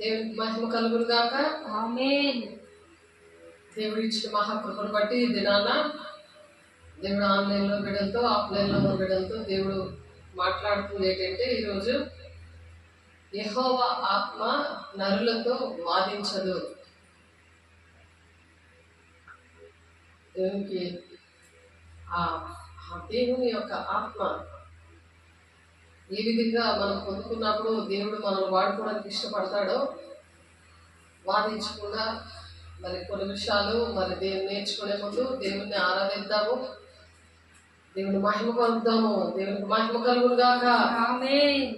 దేవునికి మహిమ కలుగును గాక. ఆమేన్. దేవుడు ఇచ్చిన మహాకృపను బట్టి ఈ దినాన దేవుడు ఆన్లైన్లో బిడ్డలతో ఆఫ్లైన్లో ఉన్న బిడ్డలతో దేవుడు మాట్లాడుతుంది ఏంటంటే, ఈరోజు యెహోవా ఆత్మ నరులతో వాదించదు. దేవునికి ఆ దేవుని యొక్క ఆత్మ ఏ విధంగా మనం పొందుకున్నప్పుడు దేవుడు మనల్ని వాడుకోవడానికి ఇష్టపడతాడో, వాదించకుండా మరి కొన్ని విషయాలు మరి దేవుని నేర్చుకునే ముందు దేవుణ్ణి ఆరాధిద్దాము, దేవుని మహిమ కలుగుదాము. దేవునికి మహిమ కలుగును గాక. ఆమేన్.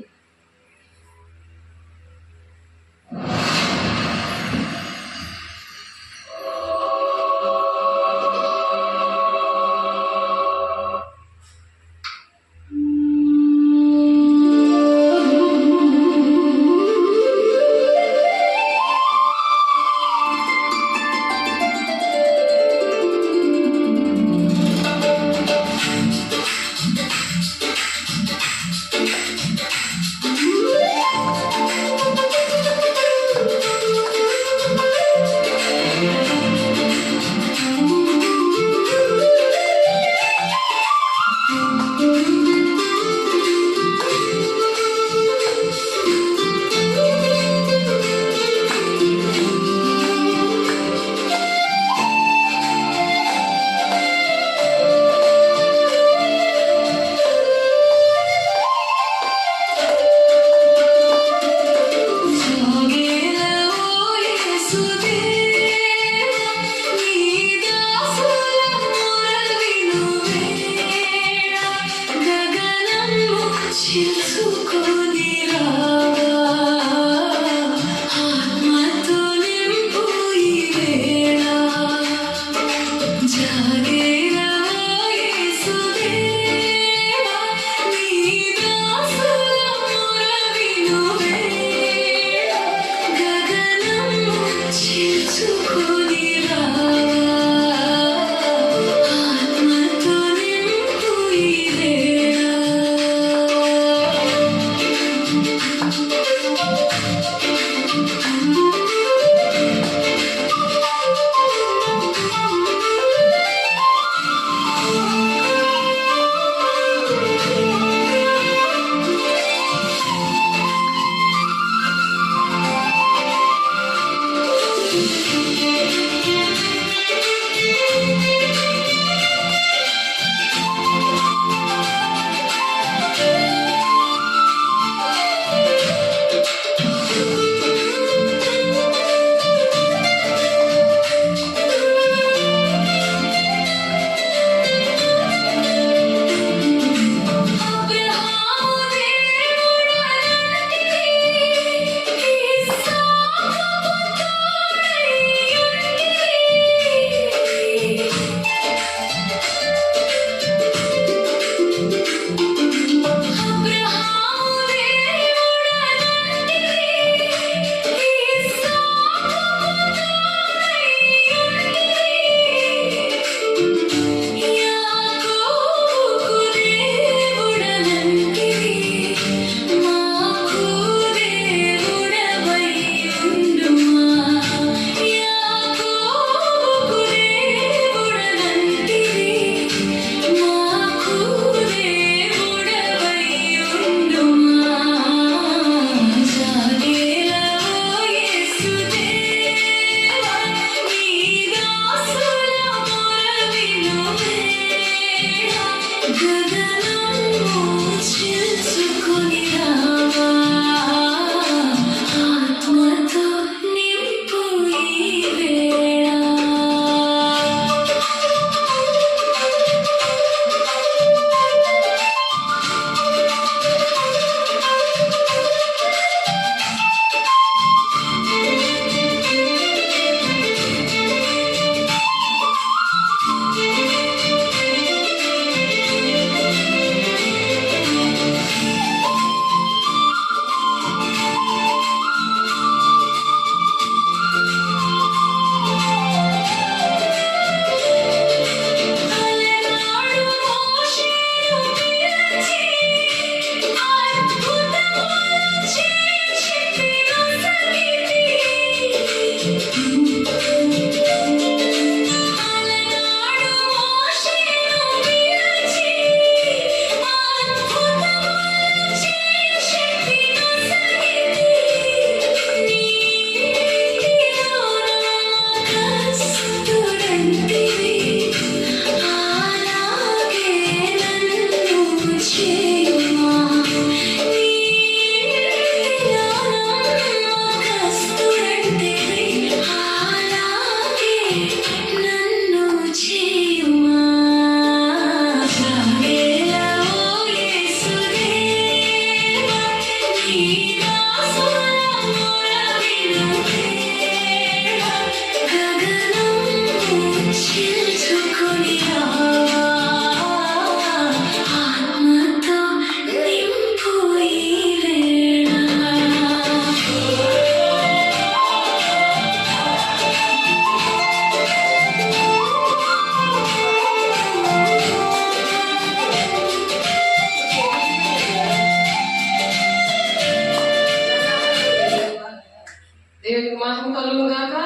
దేవునికి మహిమ కలుగును గాక.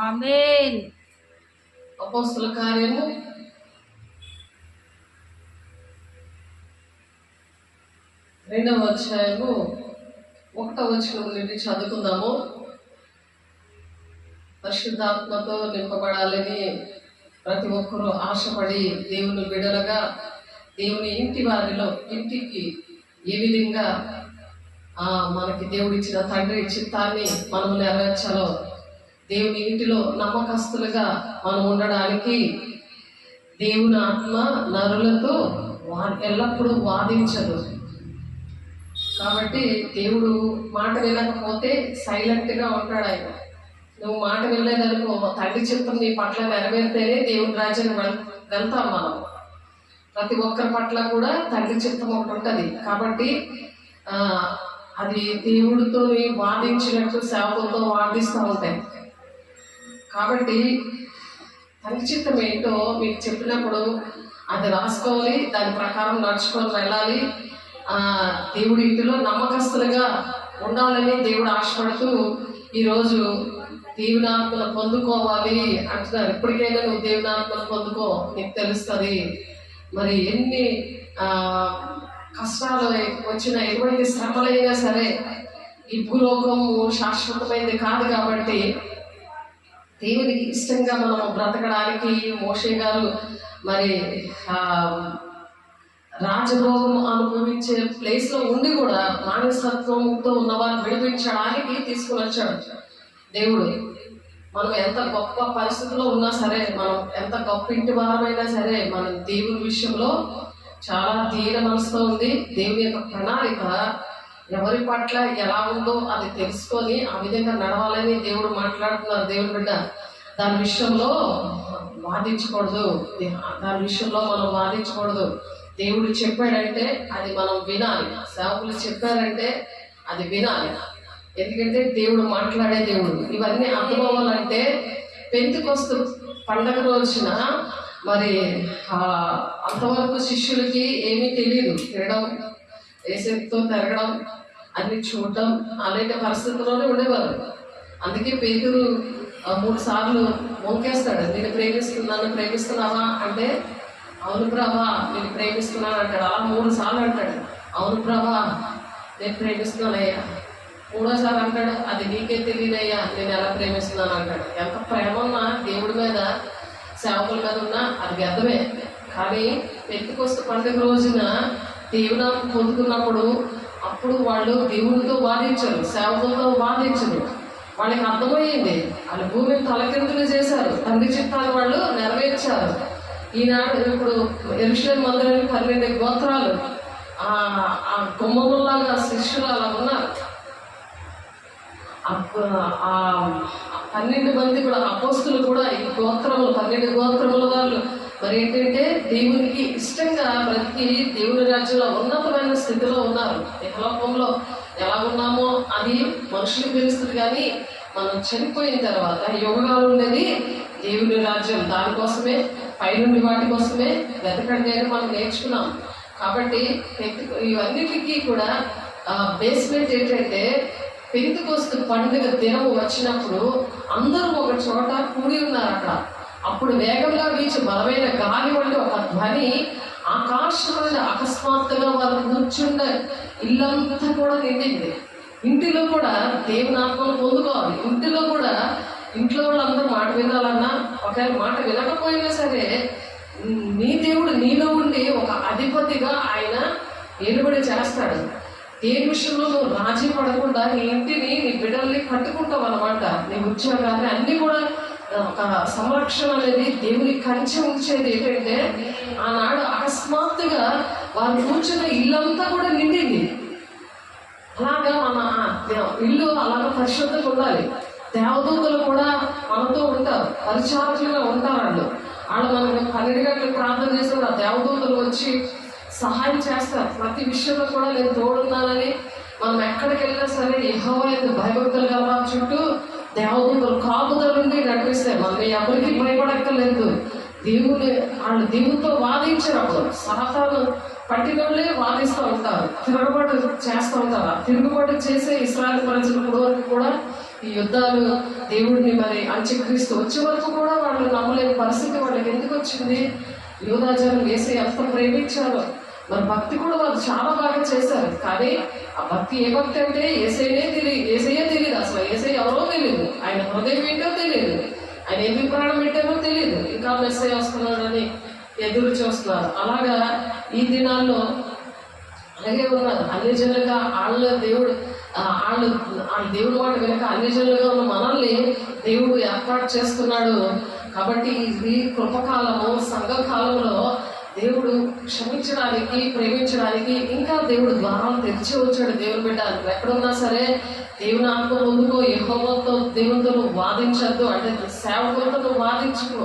ఆమేన్. అపోస్తల కార్యము 2వ అధ్యాయము 1వ వచనం నుండి చదువుకుందాము. పరిశుద్ధాత్మతో నింపబడాలని ప్రతి ఒక్కరూ ఆశపడి దేవుని బిడలగా దేవుని ఇంటికి ఏ విధంగా మనకి దేవుడిచ్చిన తండ్రి చిత్తాన్ని మనం నెరవేర్చాలో, దేవుని ఇంటిలో నమ్మకస్తులుగా మనం ఉండడానికి దేవుని ఆత్మ నరులతో ఎల్లప్పుడూ వాదించదు. కాబట్టి దేవుడు మాట వినకపోతే సైలెంట్గా ఉంటాడు. ఆయన నువ్వు మాట వినలేదనుకో, తండ్రి చిత్తం నీ పట్ల నెరవేరితేనే దేవుని రాజ్యాన్ని వెళ్తాం మనం. ప్రతి ఒక్కరి పట్ల కూడా తండ్రి చిత్తం ఒకటి ఉంటుంది. కాబట్టి అది దేవుడితో వాదించినట్టు సేవకులతో వాదిస్తూ ఉంటాయి. కాబట్టి తండ్రి చిత్తం ఏంటో మీకు చెప్పినప్పుడు అది రాసుకోవాలి, దాని ప్రకారం నడుచుకొని వెళ్ళాలి. దేవుడి ఇంటిలో నమ్మకస్తులుగా ఉండాలని దేవుడు ఆశపడుతూ ఈరోజు దేవుని ఆత్మను పొందుకోవాలి అంటున్నారు. ఇప్పటికైనా నువ్వు దేవుని ఆత్మను పొందుకో, నీకు తెలుస్తుంది. మరి ఎన్ని కష్టాలు వచ్చినా, ఎటువంటి శ్రమలైనా సరే ఈ భూలోకము శాశ్వతమైనది కాదు. కాబట్టి దేవునికి ఇష్టంగా మనం బ్రతకడానికి మోషే గారు మరి రాజభోగం అనుభవించే ప్లేస్లో ఉండి కూడా మానసత్వంతో ఉన్న వారిని విడిపించడానికి తీసుకుని వచ్చాడు దేవుడు. మనం ఎంత గొప్ప పరిస్థితుల్లో ఉన్నా సరే, మనం ఎంత గొప్ప ఇంటి వారమైనా సరే, మనం దేవుని విషయంలో చాలా దీన మనసుతో ఉంది. దేవుని యొక్క ప్రణాళిక ఎవరి పట్ల ఎలా ఉందో అది తెలుసుకొని ఆ విధంగా నడవాలని దేవుడు మాట్లాడుతున్నారు. దేవుని బిడ్డ దాని విషయంలో వాదించకూడదు. దాని విషయంలో మనం వాదించకూడదు. దేవుడు చెప్పాడంటే అది మనం వినాలి. సేవకులు చెప్పారంటే అది వినాలి. ఎందుకంటే దేవుడు మాట్లాడే దేవుడు. ఇవన్నీ అర్థం అవ్వాలంటే పెంతెకొస్తు పండగ రోజున మరి అంతవరకు శిష్యులకి ఏమీ తెలియదు. తిరగడం, ఏసేపుతో తిరగడం, అన్ని చూడడం అలాంటి పరిస్థితుల్లోనే ఉండేవారు. అందుకే పేతురు 3 సార్లు మొంకేస్తాడు. నేను ప్రేమిస్తున్నావా అంటే అవును ప్రభా నేను ప్రేమిస్తున్నాను అంటాడు. అలా 3 సార్లు అంటాడు. అవును ప్రభా నేను ప్రేమిస్తున్నానయ్యా. 3వసారి అంటాడు అది నీకే తెలియదయ్యా నేను ఎలా ప్రేమిస్తున్నాను అంటాడు. ఎంత ప్రేమ ఉన్నా దేవుడి మీద సేవకుల మీద ఉన్నా అది వ్యర్థమే. కానీ పెంతెకొస్తు పండుగ రోజున దేవునామం పొందుకున్నప్పుడు అప్పుడు వాళ్ళు దేవుడితో వాదించరు, సేవకులతో వాదించరు. వాళ్ళకి అర్థమయ్యింది. వాళ్ళు భూమిని తలకిందులు చేశారు, తండ్రి చిత్తాన్ని వాళ్ళు నెరవేర్చారు. ఈనాడు ఇప్పుడు యెరూషలేము మందిరానికి 12 గోత్రాలు ఆ గుమ్మములాగా శిష్యులు అలా ఉన్నారు. 12 మంది కూడా అపోస్తులు కూడా ఈ గోత్రములు 12 గోత్రముల వాళ్ళు మరి ఏంటంటే దేవునికి ఇష్టంగా బ్రతికి దేవుని రాజ్యంలో ఉన్నతమైన స్థితిలో ఉన్నారు. ఇహలోకంలో ఎలా ఉన్నామో అది మనుషులకు తెలుస్తుంది. కానీ మనం చనిపోయిన తర్వాత యుగాలు ఉండేది దేవుని రాజ్యం. దానికోసమే పైనుండి వాటి కోసమే వెతకండి అని మనం నేర్చుకున్నాం. కాబట్టి ఇవన్నిటికీ కూడా బేస్మెంట్ ఏంటంటే పెంతెకొస్తు పండుగ దినం వచ్చినప్పుడు అందరూ ఒక చోట కూడి ఉన్నారు అక్కడ. అప్పుడు వేగంగా వీచి బలమైన గాలి వంటి ఒక ధ్వని ఆకాశం నుండి అకస్మాత్తుగా వాళ్ళు కూర్చుండ ఇల్లంతా కూడా నిండింది. ఇంటిలో కూడా దేవుని ఆత్మను పొందుకోవాలి. ఇంటిలో కూడా ఇంట్లో వాళ్ళందరూ మాట వినాలన్నా, ఒకవేళ మాట వినకపోయినా సరే నీ దేవుడు నీలో ఉండి ఒక అధిపతిగా ఆయన ఏలుబడి చేస్తాడు. దేని విషయంలో నువ్వు రాజీ పడకుండా నీ ఇంటిని నీ బిడ్డల్ని కట్టుకుంటావు అన్నమాట. నీ ఉద్యోగాన్ని అన్ని కూడా ఒక సంరక్షణ అనేది దేవుని కంచె ఉంచేది. ఏంటంటే ఆనాడు అకస్మాత్తుగా వాళ్ళు కూర్చున్న ఇల్లంతా కూడా నిండింది. అలాగా మన ఇల్లు అలాగా పరిశుద్ధంగా ఉండాలి. దేవదూతలు కూడా మనతో ఉంటారు, పరిచారకులుగా ఉంటారు. వాళ్ళు మనకు 12 గంటలకు ప్రార్థన చేసినప్పుడు ఆ దేవదూతలు వచ్చి సహాయం చేస్తారు. ప్రతి విషయంలో కూడా నేను తోడున్నానని మనం ఎక్కడికి వెళ్ళినా సరే యెహోవా యందు భయభక్తులు గల చుట్టూ దేవదూతలు కాపుదల నుండి నడిపిస్తాయి. మనం ఎవరికి భయపడక్కర్లేదు. వాళ్ళు దేవునితో వాదించినప్పుడు సాతాను పట్టిన వాళ్ళే వాదిస్తూ ఉంటారు, తిరుగుబాటు చేస్తూ ఉంటారు. తిరుగుబాటు చేసే ఇశ్రాయేలు ప్రజలు వరకు కూడా ఈ యుద్ధాలు దేవుడిని మరి అంత్యక్రీస్తు వచ్చే వరకు కూడా వాళ్ళు నమ్మలేని పరిస్థితి వాళ్ళకి ఎందుకు వచ్చింది? యూదా జనం యేసయ్య ఎంత ప్రేమించారు, మరి భక్తి కూడా వాళ్ళు చాలా బాగా చేశారు. కానీ ఆ భక్తి ఏ భక్తి అంటే యేసయ్యే తెలియదు, అసలు యేసయ్య ఎవరో తెలియదు, ఆయన హృదయం ఏంటో తెలియదు, ఆయన ఎందుకు ప్రాణం పెట్టారో తెలియదు, ఇంకా మెస్సయ్య వస్తున్నాడని ఎదురు చూస్తున్నారు. అలాగా ఈ దినాల్లో అలాగే ఉన్నారు. అన్ని జనులుగా వాళ్ళ దేవుడు దేవుడి మాట వెనుక అన్ని జనులుగా ఉన్న మనల్ని దేవుడు ఏర్పాటు చేస్తున్నాడు. కాబట్టి ఇది కృపకాలము, సంఘకాలంలో దేవుడు క్షమించడానికి, ప్రేమించడానికి ఇంకా దేవుడు ద్వారాలు తెరిచి వచ్చాడు. దేవుని బిడ్డ ఎక్కడున్నా సరే దేవుని ఆత్మ పొందుకో, యెహోవాతో దేవునితో నువ్వు వాదించద్దు, అంటే సేవకులతో నువ్వు వాదించుకో,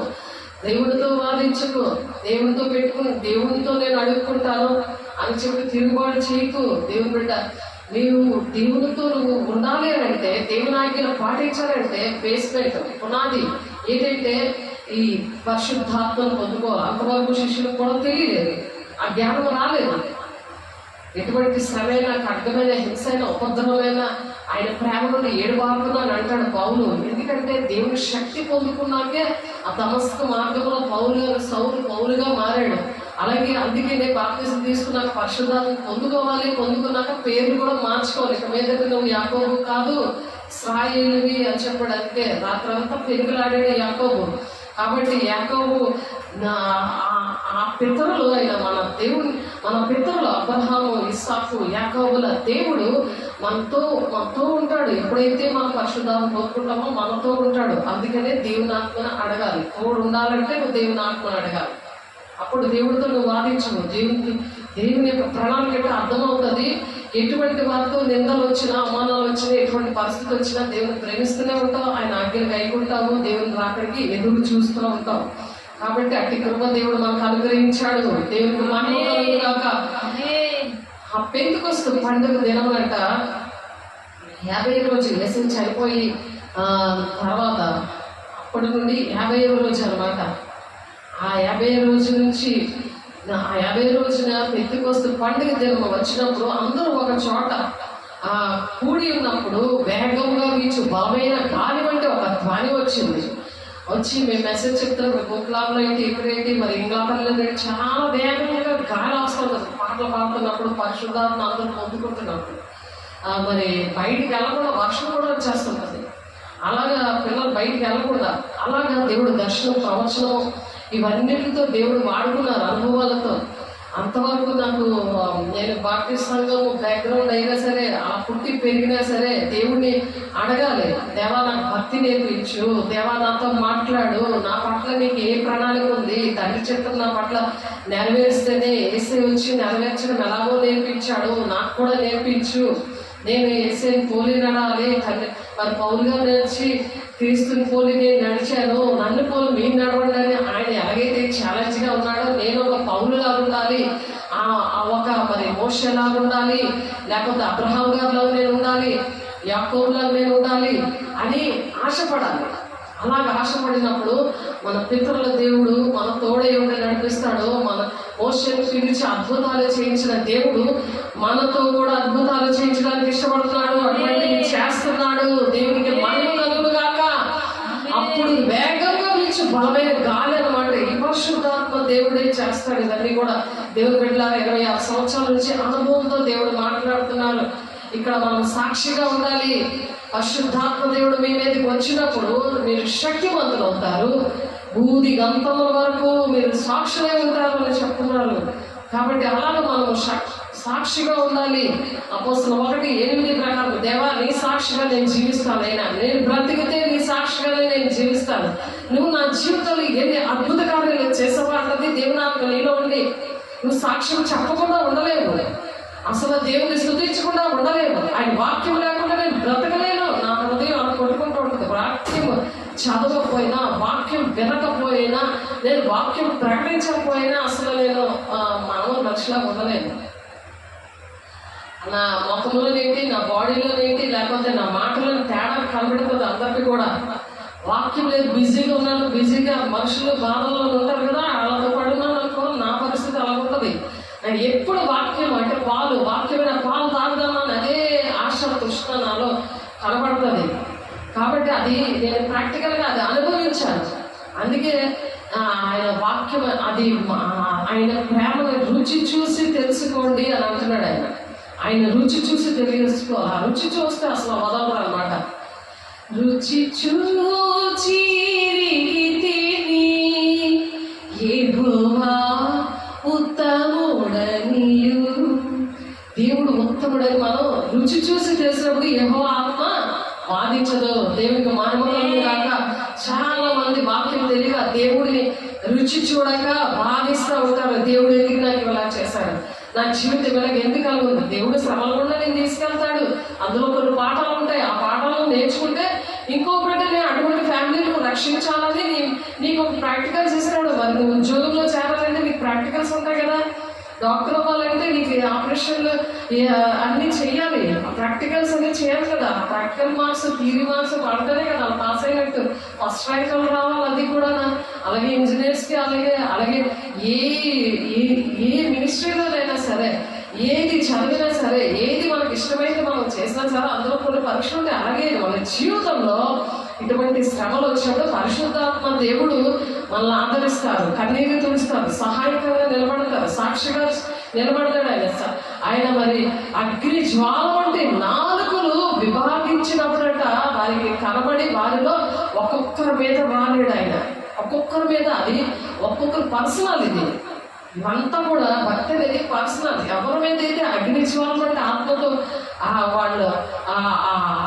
దేవుడితో వాదించుకో, దేవుడితో పెట్టుకుని దేవుడితో నేను అడుగుకుంటాను అని చెప్పి తిరుగుబాటు చేయకు. దేవుని బిడ్డ నీవు దేవునితో నువ్వు ఉండాలి అని అంటే, దేవుని ఆజ్ఞలు పాటించాలంటే బేస్మెంట్ పునాది ఏంటంటే ఈ పరిశుద్ధాత్మను పొందుకోవాలి. అంతవరకు శిష్యులకు కూడా తెలియలేదు, ఆ జ్ఞానం రాలేదు. ఎటువంటి శ్రమైన, ఖడ్గమైన, హింసైన, ఉపద్రవమైన ఆయన ప్రేమను ఏడుబారును అని అంటాడు పౌలు. ఎందుకంటే దేవుని శక్తి పొందుకున్నాకే ఆ దమస్కు మార్గంలో సౌలు పౌలుగా మారాడు. అలాగే అందుకే నేను బాప్తిసం తీసుకున్నాక పరిశుద్ధాత్మ పొందుకోవాలి, పొందుకున్నాక పేర్లు కూడా మార్చుకోవాలి. ఇక మీద నువ్వు యాకోబు కాదు ఇశ్రాయేలువి అని చెప్పాడు. అందుకే రాత్రంతా పెరుగులాడాడు యాకోబు. కాబట్టి యాకోబు ఆ పితరులు అయిన మన పితరులు అబ్రహాము, ఇస్సాకు, యాకోబుల దేవుడు మనతో ఉంటాడు. ఎప్పుడైతే మనం పరిశుద్ధాత్మ పొందుకుంటామో మనతో ఉంటాడు. అందుకనే దేవుని ఆత్మను అడగాలి. తోడు ఉండాలంటే నువ్వు దేవుని ఆత్మను అడగాలి. అప్పుడు దేవుడితో నువ్వు వాదించవు. దేవుని యొక్క ప్రణాళిక అర్థమవుతుంది. ఎటువంటి వారితో నిందలు వచ్చినా, అవమానాలు వచ్చినా, ఎటువంటి పరిస్థితి వచ్చినా దేవుని ప్రేమిస్తూనే ఉంటావు, ఆయన ఆజ్ఞలు కైకుంటావు, దేవుని రాకడికి ఎదురు చూస్తూ ఉంటావు. కాబట్టి అట్టి కృప దేవుడు మనకు అనుగ్రహించాడు. దేవునికి మహిమ కాక. ఆ పెంతెకొస్తు పండుగ దినమంట 50వ రోజు యేసు చనిపోయి తర్వాత అప్పటి నుండి 50వ రోజు అనమాట. ఆ 50వ రోజు నుంచి ఆ 50వ రోజున పెంతెకొస్తు పండుగ దినం వచ్చినప్పుడు అందరూ ఒక చోట కూడి ఉన్నప్పుడు వేగంగా వీచు బలమైన గాలి వంటి ఒక ధ్వని వచ్చి మేము మెసేజ్ చెప్తాం. బుక్లాబ్లో ఏంటి, ఇక్కడేంటి, మరి ఇంగ్లాండ్లో చాలా వేగంగా గాలి వస్తుంది. పాటలు పాడుతున్నప్పుడు, పరిశుద్ధాత్మ అందరూ పొందుకుంటున్నప్పుడు మరి బయటికి వెళ్ళకుండా వర్షం కూడా వచ్చేస్తుంటుంది. అలాగా పిల్లలు బయటికి వెళ్ళకుండా అలాగా దేవుడు దర్శనం, ప్రవచనం ఇవన్నిటితో దేవుడు వాడుకున్నారు అనుభవాలతో. అంతవరకు నేను బాప్టిస్ట్ సంఘం బ్యాక్గ్రౌండ్ అయినా సరే, ఆ పుట్టి పెరిగినా సరే దేవుడిని అడగాలి. దేవా నాకు భక్తి నేర్పించు, దేవా నాతో మాట్లాడు, నా పట్ల నీకు ఏ ప్రణాళిక ఉంది, తండ్రి చిత్తం నా పట్ల నెరవేరిస్తేనే యేసే వచ్చి నెరవేర్చడం ఎలాగో నేర్పించాడు, నాకు కూడా నేర్పించు, నేను యేసేని పోలి నడాలి. మరి పౌలుగా నడిచి క్రీస్తుని పోలి నేను నడిచాను, నన్ను పోలి మీరు నడవండి అని ఆయన ఎలాగైతే ఛాలెంజ్గా ఉన్నాడో నేను ఒక పౌలులా ఉండాలి, ఒక మరి మోషేలాగా ఉండాలి, లేకపోతే అబ్రహాం గారిలో నేను ఉండాలి, యాకోబులాగా నేను ఉండాలి అని ఆశపడాలి. అలాగ ఆశపడినప్పుడు మన పితరుల దేవుడు మన తోడే ఉండి నడిపిస్తాడు. మన మోషేను పిలిచి అద్భుతాలు చేయించిన దేవుడు మనతో కూడా అద్భుతాలు చేయించడానికి ఇష్టపడుతున్నాడు. అటువంటి చేస్తున్నాడు. దేవునికి మహిమ కలుగుగాక. అప్పుడు వేగంగా వీచు బలమైన గాలి అనమాట. ఈ పరిశుద్ధాత్మ దేవుడే చేస్తాడు. ఇవన్నీ కూడా దేవుని బిడ్డల 26 సంవత్సరాల నుంచి అనుభవంతో దేవుడు మాట్లాడుతున్నారు. ఇక్కడ మనం సాక్షిగా ఉండాలి. పరిశుద్ధాత్మ దేవుడు మీ మీదకి వచ్చినప్పుడు మీరు శక్తివంతులు అవుతారు. బూది గంతముల వరకు మీరు సాక్షులే ఉంటారు అని చెప్తున్నారు. కాబట్టి అలాగే మనం సాక్షిగా ఉండాలి. అపోస్తలుల 1:8 ప్రకారం దేవా నీ సాక్షిగా నేను జీవిస్తాను, అయినా నేను బ్రతికితే నీ సాక్షిగానే నేను జీవిస్తాను. నువ్వు నా జీవితంలో ఎన్ని అద్భుత కార్యాలు చేసావా అన్నది దేవుని ఆత్మ నీలో ఉండి నువ్వు సాక్ష్యం చెప్పకుండా ఉండలేవు. అసలు దేవుని స్తుతించకుండా ఉండలేవు. ఆయన వాక్యం లేకుండా నేను బ్రతకలేను. నా హృదయం అలా కొట్టుకుంటూ ఉంటుంది. వాక్యం చదవకపోయినా, వాక్యం వినకపోయినా, నేను వాక్యం ప్రకటించకపోయినా అసలు నేను మామూలు మనిషిలా ఉండలేను. నా ముఖంలోనేంటి, నా బాడీలోనేంటి, లేకపోతే నా మాటలను తేడా కనబడుతుంది అందరికీ కూడా. వాక్యం లేదు, బిజీగా ఉన్నాను, బిజీగా మనుషులు బాధల్లో ఉంటారు కదా, వాళ్ళతో పడున్నాను అనుకో, నా పరిస్థితి అలా ఉంటుంది. ఎప్పుడు వాక్యం అంటే వాక్యమైన పాలు తాగుదామని అదే ఆశ తృష్ణ నాలో కనబడుతుంది. కాబట్టి అది నేను ప్రాక్టికల్గా అది అనుభవించాను. అందుకే ఆయన వాక్యం అది ఆయన ప్రేమను రుచి చూసి తెలుసుకోండి అని అంటున్నాడు. ఆయన రుచి చూసి తెలుసుకో, ఆ రుచి చూస్తే అసలు వదలరు అనమాట. రుచి చూచి యెహోవా ఉత్తముడనియు, దేవుడు ఉత్తముడని మనం రుచి చూసి తెలిసినప్పుడు యెహోవా ఆత్మ వాదించదు. దేవుడికి మానవులు కాక చాలా మంది వాక్యం తెలియక దేవుడిని రుచి చూడక వాదిస్తూ ఉంటారు. దేవుడు ఎందుకు నాకు ఇలా చేశాడు, నా జీవితం ఇలాగ ఎందుకు కలుగుతుంది, దేవుడు శ్రమలు కూడా నేను తీసుకెళ్తాడు, అందులో కొన్ని పాఠాలు ఉంటాయి, ఆ పాఠాలను నేర్చుకుంటే ఇంకొకటి నేను అటువంటి ఫ్యామిలీని రక్షించాలని నీకు ఒక ప్రాక్టికల్ చేసినాడు. మరి నువ్వు ఉద్యోగంలో చేరాలంటే నీకు ప్రాక్టికల్స్ ఉంటాయి కదా, డాక్టర్ అవ్వాలంటే నీకు ఆపరేషన్లు అన్నీ చెయ్యాలి, ప్రాక్టికల్స్ అన్నీ చేయాలి కదా. ప్రాక్టికల్ మార్క్స్ థియరీ మార్క్స్ పడితేనే కదా పాస్ అయినట్టు, ఫస్ట్ ర్యాంక్ రావాలి. అది కూడా అలాగే ఇంజనీర్స్కి అలాగే ఏ మినిస్ట్రీలోనైనా సరే, ఏది చదివినా సరే, ఏది మనకి ఇష్టమైతే మనం చేసినా సరే అందులో కొన్ని పరీక్షలు ఉంటాయి. అలాగే మన జీవితంలో ఇటువంటి శ్రమలు వచ్చినప్పుడు పరిశుద్ధాత్మ దేవుడు మనల్ని ఆదరిస్తారు, కన్నీరు తుడుస్తారు, సహాయకంగా నిలబడతారు, సాక్షిగా నిలబడతాడు ఆయన. మరి అగ్ని జ్వాల వంటి నాలుకలు విభాగించినప్పుడట వారికి కనబడి వారిలో ఒక్కొక్కరి మీద వాలేడు ఆయన, ఒక్కొక్కరి మీద. అది ఒక్కొక్కరు పర్సనల్. ఇది ఇవంతా కూడా భక్తి అనేది పర్సనల్. ఎవరి మీద అయితే అగ్ని జ్వాల వంటి ఆత్మతో వాళ్ళు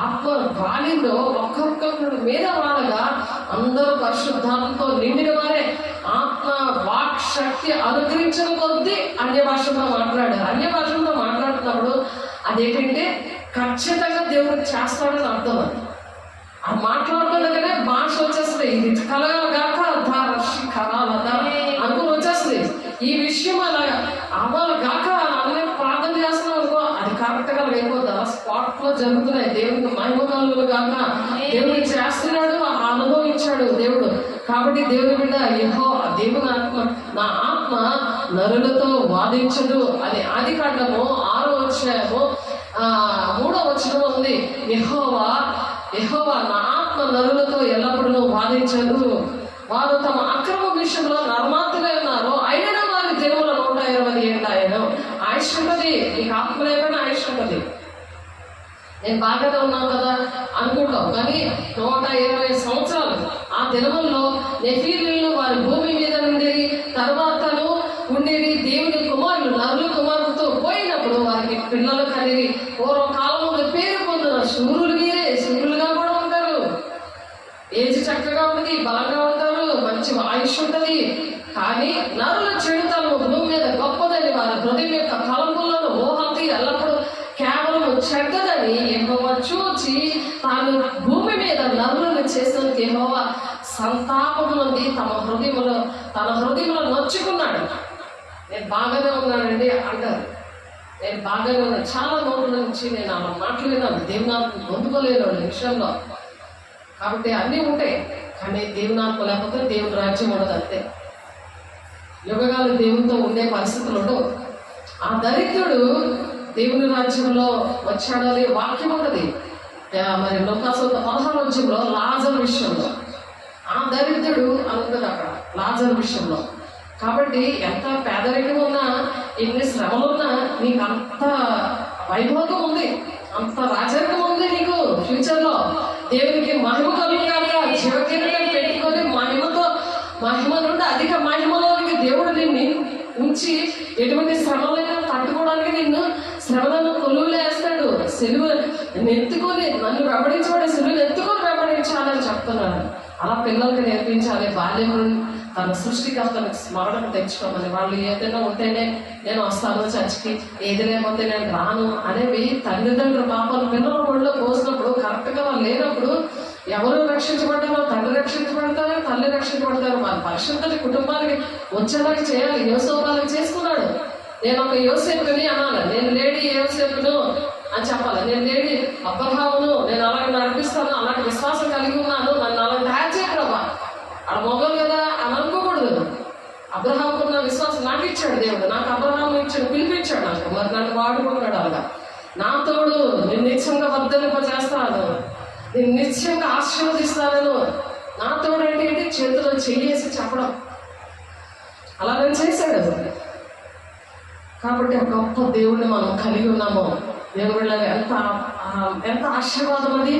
ఆత్మ వాలిందో ఒక్కొక్కరి మీద వాళ్ళగా అందరూ పరిశుద్ధాత్మతో నిండిన వారే. ఆత్మ వాక్ శక్తి అనుగ్రహించిన కొద్దీ అన్య భాషలో మాట్లాడారు. అన్య భాషలో మాట్లాడుతున్నప్పుడు అదేంటంటే ఖచ్చితంగా దేవుడు చేస్తాడని అర్థం. అది ఆ మాట్లాడుతుండగానే భాష వచ్చేస్తుంది. ఇది కలగాక అనుకుని వచ్చేస్తుంది. ఈ విషయం అలా అవ్వాలి గాక అన్నీ ప్రార్థన చేస్తున్నాం అనుకో, అది కరెక్ట్గా లేకపోతే స్పాట్ లో జరుగుతున్నాయి. దేవుడికి మహిమ కలుగులు గాక, దేవుడు చేస్తున్నాడు, అనుభవించాడు దేవుడు. కాబట్టి దేవుడి బిడ్డ దేవుని ఆత్మ, నా ఆత్మ నరులతో వాదించదు. అది ఆదికాండము 6వ అధ్యాయము 3వ వచనం ఉంది. యెహోవా నా ఆత్మ నరులతో ఎల్లప్పుడూ వాదించదు, వారు తమ అక్రమ విషయంలో నర్మాతులై ఉన్నారు, అయినా వారి దినముల 120 ఏళ్ళు ఆయన ఆయుష్ ఉంటుంది. నీకు ఆత్మ లేకుండా ఆయుష్ ఉంటుంది. నేను బాగానే ఉన్నాను కదా అనుకుంటాం, కానీ 120 సంవత్సరాలు ఆ దినముల్లో నెఫీలీలు వారి భూమి మీద ఉండేది, తర్వాతను ఉండేది దేవుని కుమారులు నరుల కుమారులతో పోయినప్పుడు వారికి పిల్లలు కలిగి పూర్వకాలంలో పేరు పొందిన శూరులు మీరే శూరులుగా కూడా ఉంటారు. ఏజ్ చక్కగా ఉంటుంది, బలంగా ఉంటారు, మంచి ఆయుష్ ఉంటుంది. కానీ నరుల చెడుతలు భూమి మీద గొప్పదని వారి హృదయం యొక్క తలంపులను మోహంతి ఎల్లప్పుడూ కేవలం చెడ్డదని యెహోవా చూచి తాను భూమి మీద నరులను చేసినందుకు యెహోవా సంతాపం నుండి తన హృదయంలో నొచ్చుకున్నాడు. నేను బాగానే ఉన్నానండి అంటారు. నేను బాగానే ఉన్నాను, చాలా నోట్ల నుంచి నేను అలా మాటలు విన్నాను. దేవునాత్మ పొందుకోలేను వాళ్ళ విషయంలో. కాబట్టి అన్నీ ఉంటాయి, కానీ దేవునాత్మ లేకపోతే దేవుని రాజ్యం ఉండదు. అంతే, యుగగాలు దేవునితో ఉండే పరిస్థితులు ఉండవు. ఆ దరిద్రుడు దేవుని రాజ్యంలో వచ్చాడో అనే వాక్యం ఉంటుంది. మరి లోకాసు 16వ అధ్యాయంలో లాజరు విషయంలో ఆ దరిద్రుడు అనుకుంటుంది అక్కడ లాజరు విషయంలో. కాబట్టి ఎంత పేదరికం ఉన్నా, ఎన్ని శ్రమలున్నా నీకు అంత వైభోగం ఉంది, అంత రాజరికం ఉంది నీకు ఫ్యూచర్లో. దేవునికి మహిమ కలుగుతాక జీవకిరీటం పెట్టుకొని మహిమ నుండి అధిక మహిమలోనికి దేవుడు నిన్ను ఉంచి ఎటువంటి శ్రమలైనా తట్టుకోవడానికి నిన్ను శ్రమలను కొలువులు వేస్తాడు. సెలువు ఎత్తుకొని నన్ను వెంబడించబడే సెలువులు ఎత్తుకొని వెంబడించాలని చెప్తున్నాను. అలా పిల్లలకి నేర్పించాలి. బాల్యం తన సృష్టికర్తలకు స్మరణకు తెచ్చుకోమని. వాళ్ళు ఏదైనా ఉంటేనే నేను వస్తాను చర్చికి, ఏది లేకపోతే నేను రాను అనేవి తల్లిదండ్రుల పాపాలు పిల్లల ఒళ్ళో పోసినప్పుడు కరెక్ట్గా వాళ్ళు లేనప్పుడు ఎవరు రక్షించబడ్డారో తండ్రి రక్షించబడతారో తల్లి రక్షించబడతారు. వాళ్ళ పరిశుద్ధత కుటుంబానికి వచ్చేలాగా చేయాలి. యోసేపుకి చేసుకున్నాడు. నేను ఒక యోసేపుని అనాలి, నేను లేడీ యోసేపును అని చెప్పాలి. నేను లేడీ అబ్రహామును, నేను అలాగే నడిపిస్తాను, అలాంటి విశ్వాసం కలిగి ఉన్నాను, నన్ను అలా తయారు చేయకూడవా. ఆడ మొగలు కదా అని అనుకోకూడదు. అబ్రహాముకున్న విశ్వాసం నాకు ఇచ్చాడు దేవుడు, నాకు అబ్రహాము ఇచ్చాడు, పిలిపించాడు నాకు, మరి నన్ను వాడుకున్నాడు. అలాగా నా తోడు నిన్ను నిత్యంగా వర్ధలింప చేస్తాను, నేను నిశ్చయంగా ఆశీర్వదిస్తాను. నా తోడంటే ఏంటి? చేతిలో చెయ్యేసి చెప్పడం. అలా నేను చేశాడు. కాబట్టి ఆ గొప్ప దేవుడిని మనం కలిగి ఉన్నాము. దేవుళ్ళ ఎంత ఆశీర్వాదం అది.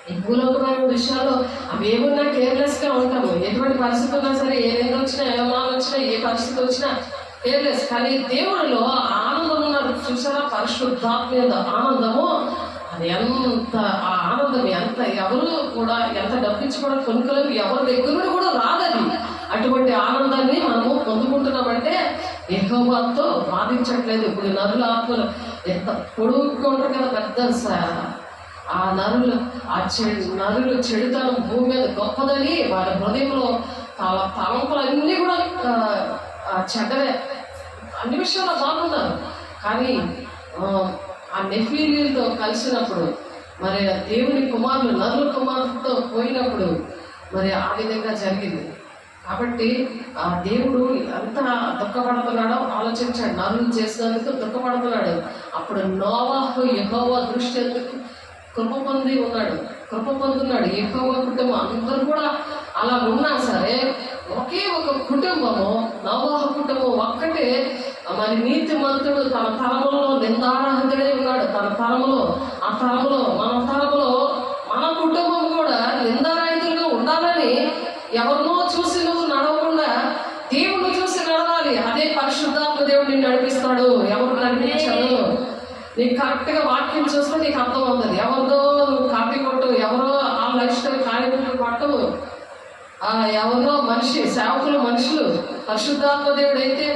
ఈ భూలోకమైన విషయాల్లో అవి ఏమున్నా కేర్లెస్గా ఉంటాము. ఎటువంటి పరిస్థితి ఉన్నా సరే, ఏ నింద వచ్చినా, ఏ అవమానం వచ్చినా, ఏ పరిస్థితి వచ్చినా కేర్లెస్. కానీ దేవుడిలో ఆనందం ఉన్నారు చూసారా? పరిశుద్ధాత్మ ఆనందము, అది ఎంత ఆ ఆనందం ఎంత ఎవరు కూడా ఎంత డబ్బించుకోవడం కొనుక్కోలేదు, ఎవరి దగ్గర కూడా రాదని అటువంటి ఆనందాన్ని మనము పొందుకుంటున్నామంటే యెహోవాతో బాధించట్లేదు. ఇప్పుడు నరుల ఆత్మలు ఎంత పొడుగుగా ఉంటారు కదా, పెద్ద ఆ నరులు నరులు చెడుతనం భూమి మీద గొప్పదని వారి హృదయంలో తలంపులన్నీ కూడా చెడ్డవే. అన్ని విషయాల్లో బాగున్నారు. కానీ ఆ నెఫీలీలతో కలిసినప్పుడు, మరి దేవుని కుమారులు నరుల కుమారులతో పోయినప్పుడు మరి ఆ విధంగా జరిగింది. కాబట్టి ఆ దేవుడు ఎంత దుఃఖపడుతున్నాడో ఆలోచించాడు. నరులు చేసినందుకు దుఃఖపడుతున్నాడు. అప్పుడు నోవాహు యెహోవా దృష్టి ఎందుకు కృప పొందున్నాడు. యెహోవా కుటుంబం అందరూ కూడా అలా ఉన్నా సరే, ఒకే ఒక కుటుంబము, నోవాహు కుటుంబం ఒక్కటే మరి నీతిమంతుడు తన తరములో నిందారహితుడే ఉన్నాడు. తన తరములో మన కుటుంబం కూడా నిందారహితులుగా ఉండాలని ఎవరినో చూసి నువ్వు నడవకుండా దేవుడిని చూసి నడవాలి. అదే పరిశుద్ధాత్మ దేవుడు నిన్ను నడిపిస్తాడు. ఎవరు నడిపించాడు? నీకు కరెక్ట్గా వాక్యం చూస్తే నీకు అర్థం అవుతుంది. ఎవరిదో నువ్వు కాపీ కొట్టు, ఎవరో ఆ లైఫ్ స్టైల్ కార్యక్రమం పట్టవు, ఎవరో మనుషులు. పరిశుద్ధాత్మ దేవుడు అయితే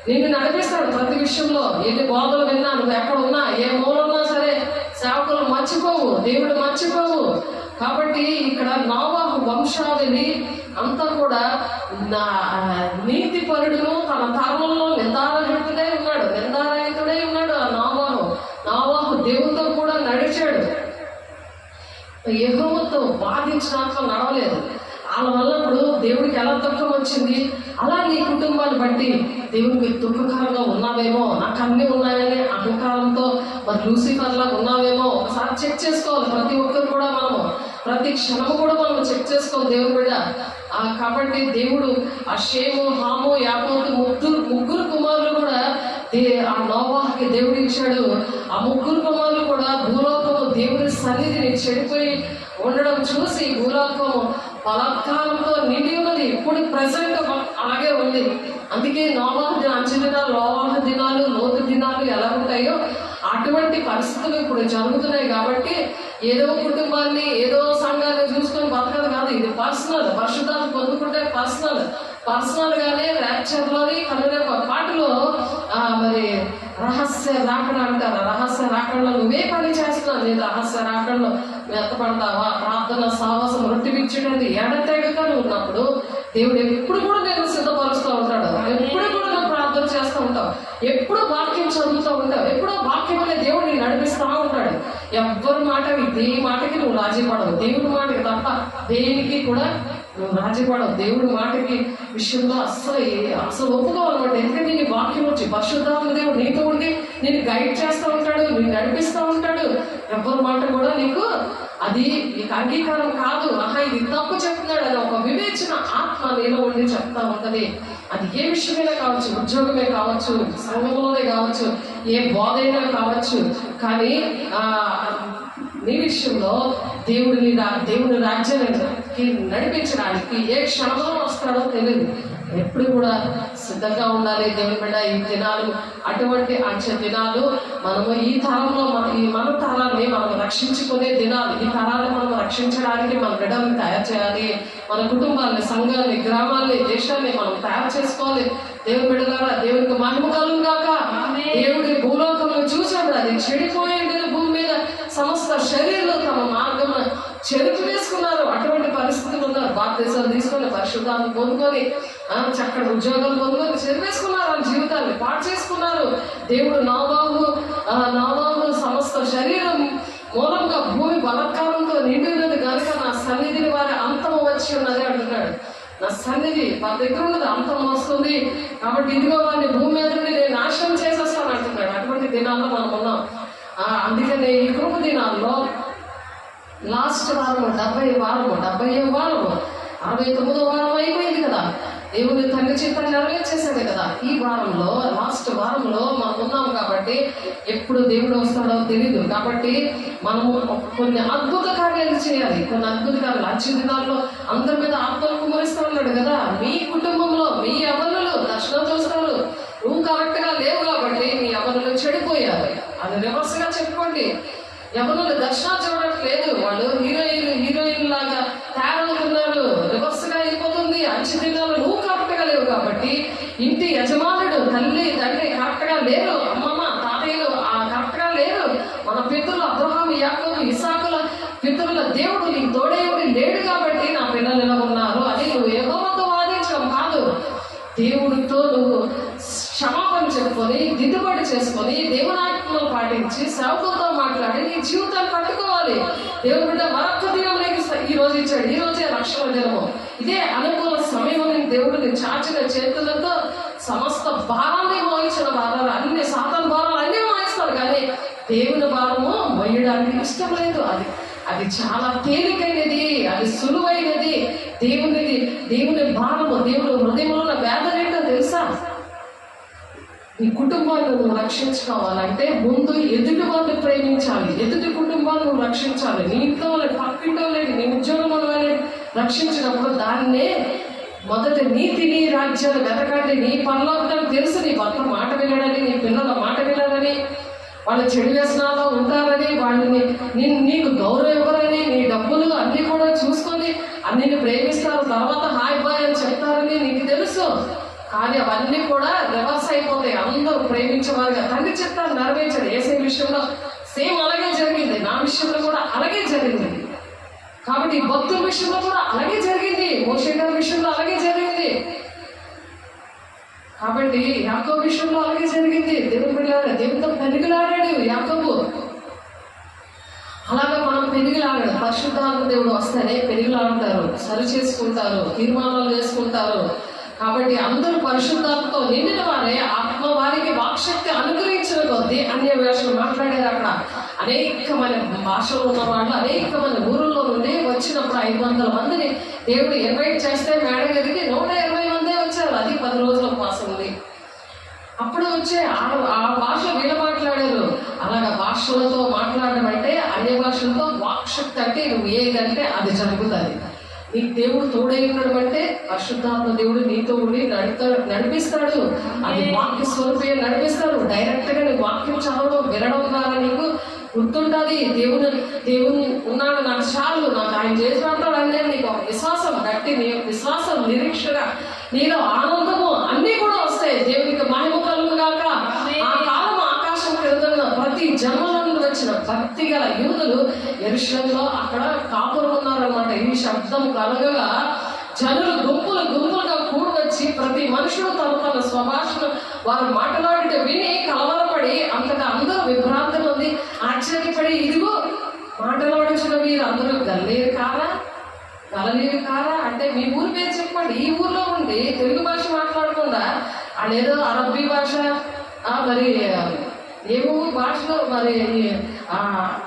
నిన్ను నడిపిస్తాడు ప్రతి విషయంలో. ఎన్ని బోధలు విన్నా, నువ్వు ఎక్కడ ఉన్నా, ఏ మూలన్నా సరే సేవకులు మర్చిపోవు, దేవుడు మర్చిపోవు. కాబట్టి ఇక్కడ నోవాహు వంశావళి అంతా కూడా నీతిపరుడును తన తరములలో నిందారహితుడై ఉన్నాడు. ఆ నోవాహు దేవునితో కూడా నడిచాడు. యెహోవాతో బాధించినాక నడవలేదు. వాళ్ళ వల్ల ఇప్పుడు దేవుడికి ఎలా దుఃఖం వచ్చింది, అలా నీ కుటుంబాన్ని బట్టి దేవుడికి దుఃఖకరంగా ఉన్నావేమో, నాకు అన్నీ ఉన్నాయని అహంకారంతో మరి లూసిఫర్లా ఉన్నావేమో ఒకసారి చెక్ చేసుకోవాలి. ప్రతి ఒక్కరు కూడా మనము ప్రతి క్షణము కూడా మనం చెక్ చేసుకోవాలి దేవుని బిడ్డ. కాబట్టి దేవుడు ఆ షేము, హాము, యాకోబు ముగ్గురు కుమారులు కూడా ఆ నోవాహుకి దేవుడు ఇచ్చాడు. ఆ ముగ్గురు కుమారులు కూడా భూలోకము దేవుని సన్నిధిని చెడిపోయి ఉండడం చూసి భూలోకము బలాత్కారంతో నిండి ఉన్నది. ఇప్పుడు ప్రజెంట్ అలాగే ఉంది. అందుకే నోవాహు అంచెదినాలు, నోవాహు దినాలు, లోతు దినాలు ఎలా ఉంటాయో అటువంటి పరిస్థితులు ఇప్పుడు జరుగుతున్నాయి. కాబట్టి ఏదో కుటుంబాన్ని, ఏదో సంఘాన్ని చూసుకొని బతకదు కాదు. ఇది పర్సనల్. పరిశుద్ధాత్మ పొందుకుంటే పర్సనల్ గానే ర్యాప్చర్లోని కనుక పాటలో మరి రహస్య రాకడ అంటారు. రహస్య రాకడలో నువ్వే పని చేస్తున్నావు. నేను రహస్య రాకడలో మెత్తపడతావా? ప్రార్థన సావాసం రొట్టివిచ్చడానికి ఎడతెగక ఉన్నప్పుడు దేవుడు ఎప్పుడు కూడా నేను సిద్ధపరుస్తూ ఉంటాడు. ఎప్పుడు కూడా నువ్వు ప్రార్థన చేస్తూ ఉంటావు, ఎప్పుడు వాక్యం చదువుతూ ఉంటావు, ఎప్పుడో వాక్యం అనే దేవుడు నేను నడిపిస్తూ ఉంటాడు. ఎవ్వరి మాట దేని మాటకి నువ్వు రాజీపడవు. దేవుడి మాటకి తప్ప దేనికి కూడా నువ్వు రాజీపడవు. దేవుడి మాటకి విషయంలో అసలు ఒప్పుకోవాలన్నమాట. ఎందుకంటే నీ వాక్యం వచ్చి పరిశుద్ధాత్మ దేవుడు నీతో ఉండి నేను గైడ్ చేస్తూ ఉంటాడు, నేను నడిపిస్తూ ఉంటాడు. ఎవరి మాట కూడా నీకు అది నీకు అంగీకారం కాదు. ఇది తప్పు చెప్తున్నాడు అని ఒక వివేచన ఆత్మ నీలో ఉండి చెప్తా ఉంటది. అది ఏ విషయమైనా కావచ్చు, ఉద్యోగమే కావచ్చు, సంఘంలోనే కావచ్చు, ఏ బోధైనా కావచ్చు. కానీ నీ విషయంలో దేవుని రాజ్యానికి నడిపించడానికి ఏ క్షణంలో వస్తాడో తెలియదు. ఎప్పుడు కూడా సిద్ధంగా ఉండాలి దేవుని బిడ్డ. ఈ దినాలు అటువంటి అంచె దినాలు. మనము ఈ తరంలో మన తరాన్ని మనం రక్షించుకునే దినాలు. ఈ తరాన్ని మనం రక్షించడానికి మన బిడ్డల్ని తయారు చేయాలి. మన కుటుంబాన్ని, సంఘాన్ని, గ్రామాల్ని, దేశాన్ని మనం తయారు చేసుకోవాలి. దేవుని బిడ్డలారా, దేవునికి మహిమ కలుగును గాక. దేవుడి భూలోకంలో చూసాడు, అది చెడిపోయింది. భూమి మీద సమస్త శరీరంలో తమ మార్గం చెరుకు వేసుకున్నారు. అటువంటి పరిస్థితులు ఉన్నారు. భారతదేశాలు తీసుకొని పరిశుద్ధాన్ని పొందుకొని చక్కటి ఉద్యోగాలు పొందుకొని చెరిపేసుకున్నారు. వాళ్ళ జీవితాన్ని పాటు చేసుకున్నారు. దేవుడు నోవాహు సమస్త శరీరం మూలంగా భూమి బలత్కారంతో నిండి ఉన్నది కనుక నా సన్నిధిని వారి అంతం వచ్చి ఉన్నది అంటున్నాడు. నా సన్నిధి వారి దగ్గర ఉన్నది అంతం వస్తుంది. కాబట్టి ఇదిగో వారిని భూమి మీద నేను నాశనం చేసేస్తాను అంటున్నాడు. అటువంటి దినాల్లో మనం ఉన్నాం. అందుకని ఈ కృప దినాల్లో లాస్ట్ వారము 70వ వారము 69వ వారం అయిపోయింది కదా. దేవుని తండ్రి చిత్తాన్ని నెరవేర్చేశాడు కదా. ఈ వారంలో లాస్ట్ వారంలో మనం ఉన్నాం కాబట్టి ఎప్పుడు దేవుడు వస్తాడో తెలీదు. కాబట్టి మనము కొన్ని అద్భుత కార్యాలు చేయాలి. కొన్ని అద్భుత కార్యాలు అచ్చి దినాల్లో అందరి మీద ఆత్మలు కుమరిస్తూ ఉన్నాడు కదా. మీ కుటుంబంలో మీ యవ్వనులు దర్శనం చూస్తారు. నువ్వు కరెక్ట్ గా లేవు కాబట్టి మీ యవ్వనులు చెడిపోయారు. అది రివర్స్ గా చెప్పుకోండి. యవ్వనులు దర్శనాలు చూడట్లేదు, వాళ్ళు హీరోయిన్ లాగా తయారవుతున్నారు. రివర్స్ గా అయిపోతుంది. అంచె దినాలు నువ్వు కరెక్ట్ గా లేవు కాబట్టి ఇంటి యజమానుడు తల్లి తండ్రి కరెక్ట్ గా లేరు, అమ్మమ్మ తాతయ్యలు కరెక్ట్ గా లేరు. మన పితరులు అబ్రహాము యాకోబు ఇసాకుల పితరుల దేవుడు నీకు తోడేవుడు లేడు కాబట్టి నా పిల్లలు ఎలా ఉన్నారు అని నువ్వు యెహోవాతో వాదించడం కాదు. దేవుడితో నువ్వు క్షమాపణ చెప్పుకొని దిద్దుబాటు చేసుకొని దేవునాజ్ఞలు పాటించి సేవకులతో మాట్లాడి నీ జీవితాన్ని పట్టుకోవాలి. దేవుడు బిడ్డ మరొక్క దినం ఈ రోజు ఇచ్చాడు. ఈ రోజే రక్షణ దినము. ఇదే అనుకూల సమయం దేవుడిని చాచిన చేతులతో సమస్త భారాన్ని మోయించిన భారాలు అన్ని సాతాను భారాలు అన్నీ మోయిస్తారు. కానీ దేవుని భారము మోయడానికి ఇష్టం లేదు. అది చాలా తేలికైనది, అది సులువైనది. దేవుని భారము, దేవుని హృదయంలో ఉన్న వేదన ఏంటో తెలుసా? నీ కుటుంబాన్ని నువ్వు రక్షించుకోవాలంటే ముందు ఎదుటి వాళ్ళని ప్రేమించాలి. ఎదుటి కుటుంబాన్ని నువ్వు రక్షించాలి. నీ ఇంట్లో వాళ్ళని, పక్కింటో లేదు, నీ ఉద్యోగంలో వాళ్ళని రక్షించినప్పుడు దాన్నే మొదటి నీతిని రాజ్యాలు వెతకండి. నీ పరలోకం తెలుసు, నీ భర్త మాట వినడని, నీ పిల్లల మాట వినడని, వాళ్ళు చెడు వ్యసనాల్లో ఉంటారని, వాళ్ళని నీకు గౌరవం ఇవ్వరని, నీ డబ్బులు అన్ని కూడా చూసుకొని అన్నిని ప్రేమిస్తారు, తర్వాత హాయ్ బాయ్ అని చెప్తారని నీకు తెలుసు. కానీ అవన్నీ కూడా రివర్స్ అయిపోతాయి. అందరూ ప్రేమించేవారుగా తండ్రి చిత్తాన్ని నెరవేర్చాడు. యేసే విషయంలో సేమ్ అలాగే జరిగింది. నా విషయంలో కూడా అలాగే జరిగింది. కాబట్టి భక్తుల విషయంలో కూడా అలాగే జరిగింది. మోషే గారి విషయంలో అలాగే జరిగింది. కాబట్టి యాకోబు విషయంలో అలాగే జరిగింది. దేవునితో పెనుగులాడాడు యాకోబు. అలాగే మనం పెనుగులాడాడు. పరిశుద్ధాత్మ దేవుడు వస్తేనే పెనుగులాడతారు, సరి చేసుకుంటారు, తీర్మానాలు చేసుకుంటారు. కాబట్టి అందరూ పరిశుద్ధాత్మతో నిండిన వారే ఆత్మ వారికి వాక్శక్తి అనుగ్రహించిన కొద్దీ అన్య భాషలు మాట్లాడారు. అక్కడ అనేకమైన భాషలు ఉన్న వాళ్ళు అనేకమైన ఊరుల్లో నుండి వచ్చినప్పుడు 500 మందిని దేవుడు ఇన్వైట్ చేస్తే మేడగదికి 120 మందే వచ్చారు. అది 10 రోజుల ఉపవాసం ఉంది. అప్పుడు వచ్చే ఆ భాష వీళ్ళు మాట్లాడారు. అలాగా భాషలతో మాట్లాడడం అంటే అన్య భాషలతో వాక్శక్తి అంటే నువ్వు ఏదంటే అది జరుగుతుంది. నీకు దేవుడు తోడై ఉండడం అంటే పరిశుద్ధాత్మ దేవుడు నీతో ఉండి నడిపిస్తాడు. అది వాక్య స్వరూపే నడిపిస్తాడు. డైరెక్ట్ గా నీ వాక్యం చదవడం వినడం ద్వారా నీకు గుర్తుంటుంది. దేవుని ఉన్నాడు, నాకు చాలు, నాకు ఆయన చేసి మాట్లాడు అంటే నీకు ఒక విశ్వాసం, గట్టి విశ్వాసం, నిరీక్షణ, నీలో ఆనందము అన్నీ కూడా వస్తాయి. దేవునికి మహిమ కలుగు గాక. ఆ కాలం ఆకాశం క్రింద ప్రతి జన్మలో నుండి వచ్చిన భక్తి గల యూదులు యెరూషలేములో అక్కడ కాపురం ఉన్నారన్నమాట. ఈ శబ్దం కలగగా జనులు గుంపులుగా కూడి వచ్చి ప్రతి మనుషుడు తన స్వభాషను వారు మాట్లాడితే విని కలవరపడి అంతటా అందరూ విభ్రాంతి పొంది ఆశ్చర్యపడి, ఇదిగో మాట్లాడించిన మీరు అందరూ గల్లీరు కారా అంటే మీ ఊరి పేరు చెప్పండి. ఈ ఊర్లో ఉండి తెలుగు భాష మాట్లాడకుండా అదేదో అరబ్బీ భాష మరి ఏమో భాషలో మరి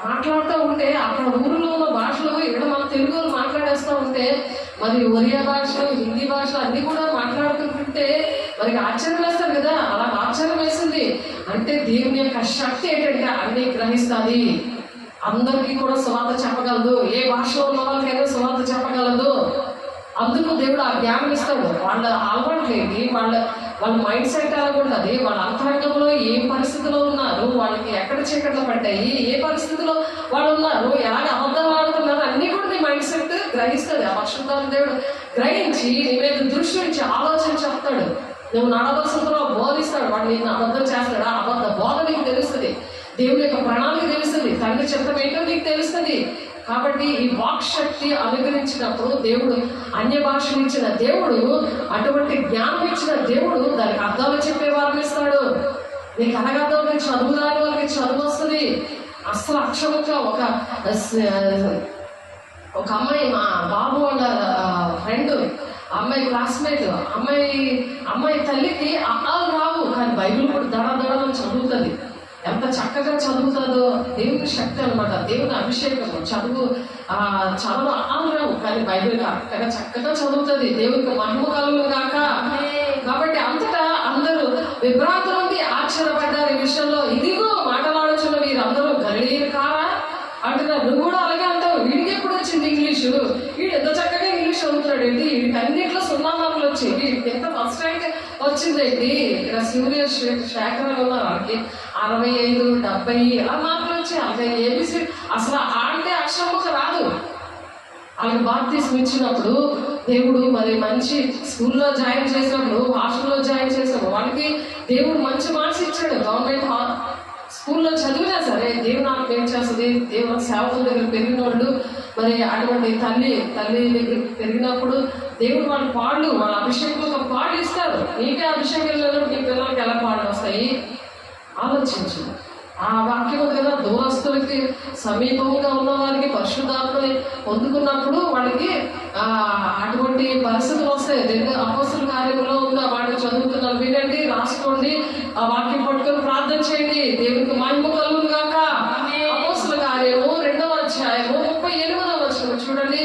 మాట్లాడుతూ ఉంటే అక్కడ ఊరిలో ఉన్న భాషలు ఇక్కడ మన తెలుగు మాట్లాడేస్తూ ఉంటే మరి ఒరియా భాషలు, హిందీ భాషలు అన్ని కూడా మాట్లాడుతుంటే మరి ఆశ్చర్యం వేస్తారు కదా. అలా ఆశ్చర్యం వేసింది. అంటే దేవుని యొక్క శక్తి ఏంటంటే అన్ని గ్రహిస్తుంది. అందరికీ కూడా సువార్త చెప్పగలదు. ఏ భాషలో ఉన్న వాళ్ళకైనా సువార్త చెప్పగలదు. అందుకు దేవుడు ఆ జ్ఞానం ఇస్తాడు. వాళ్ళ అలవాట్లేంటి, వాళ్ళ మైండ్ సెట్ ఎలా ఉంటుంది, వాళ్ళ అంతరంగంలో ఏ పరిస్థితిలో ఉన్నారు, వాళ్ళకి ఎక్కడ చీకట్లు పడ్డాయి, ఏ పరిస్థితిలో వాళ్ళు ఉన్నారు, ఎలాగ అబద్ధాలు ఆడుతున్నారు, అన్ని కూడా నీ మైండ్ సెట్ గ్రహిస్తుంది. ఆ పరిశుద్ధాత్మ దేవుడు గ్రహించి నీ మీద దృష్టి నుంచి ఆలోచన చెప్తాడు. నువ్వు నడవలసిందో బోధిస్తాడు. వాడు నేను అబద్ధం చేస్తాడు. ఆ అబద్ధ బోధ నీకు తెలుస్తుంది. దేవుని యొక్క ప్రణాళిక తెలుస్తుంది. తండ్రి చిత్తం ఏంటో నీకు తెలుస్తుంది. కాబట్టి ఈ వాక్ శక్తి అనుగ్రహించినప్పుడు దేవుడు అన్య భాషలు ఇచ్చిన దేవుడు, అటువంటి జ్ఞానం ఇచ్చిన దేవుడు దానికి అర్థాలు చెప్పే వారిని ఇస్తాడు. నీకు అనగర్థం చదువు రాని వాళ్ళకి చదువు వస్తుంది. అసలు అక్షరంగా ఒక అమ్మాయి, మా బాబు వాళ్ళ ఫ్రెండ్, అమ్మాయి క్లాస్మేట్, అమ్మాయి తల్లికి అర్థాలు రావు, కానీ బైబిల్ కూడా దడ చదువుతుంది. ఎంత చక్కగా చదువుతుందో దేవుని శక్తి అనమాట, దేవుని అభిషేకము. చదువు ఆనరావు కానీ బైబిల్ కరెక్ట్గా చక్కగా చదువుతుంది. దేవునికి మహిమ కలుగును గాక. కాబట్టి అంతటా అందరూ విభ్రాంతులు ఉండి ఆశ్చర్యపడ్డారు ఈ విషయంలో. ఇదిగో మాటలాడుచున్న వీరందరూ గలిలీయులు కారా అంటున్నారు. నువ్వు కూడా అలాగే అంటావు, వీడికి ఎప్పుడు వచ్చింది ఇంగ్లీషు, వీడు ఎంత చక్కగా ఇంగ్లీష్ చదువుతున్నాడు ఏంటి, వీడికి అన్నింటిలో 0 మార్కులు వచ్చి వీడికి ఎంత ఫస్ట్ ర్యాంక్ వచ్చిందేంటి. ఇక్కడ సూర్య శేఖర్ ఉన్నారు, వాళ్ళకి 65, 70 అలా మార్కులు వచ్చి. అలాగే ఏబిసి అసలు అంటే అక్షరముఖ రాదు. వాళ్ళకి బాప్తిస్మం ఇచ్చినప్పుడు దేవుడు మరి మంచి స్కూల్లో జాయిన్ చేసినప్పుడు, హాస్టల్లో జాయిన్ చేసినప్పుడు వాళ్ళకి దేవుడు మంచి మార్క్స్ ఇచ్చాడు. గవర్నమెంట్ స్కూల్లో చదివినా సరే దేవుడు నాకు ఏం చేస్తుంది, దేవుడు సేవకుల దగ్గర పెరిగిన వాళ్ళు మరి అటువంటి తల్లి దగ్గర పెరిగినప్పుడు దేవుడు వాళ్ళ అభిషేకంలో ఒక పాటలు ఇస్తారు. నీకే అభిషేకం లేదు, నీ పిల్లలకి ఎలా పాటలు వస్తాయి ఆలోచించు. ఆ వాక్యం ఉంది కదా, దూరస్తులకి సమీపంగా ఉన్న వారికి పరిశుద్ధాత్మని పొందుకున్నప్పుడు వాళ్ళకి అటువంటి పరిస్థితులు వస్తాయి. అపోస్తల కార్యంలో ఉన్న వాటిని చదువుతున్నారు, వినండి, రాసుకోండి, ఆ వాక్యం పట్టుకొని ప్రార్థన చేయండి, దేవునికి మహిమ కలుగును గాక. అపోస్తల కార్యము 2వ అధ్యాయము 38వ వచనం చూడండి.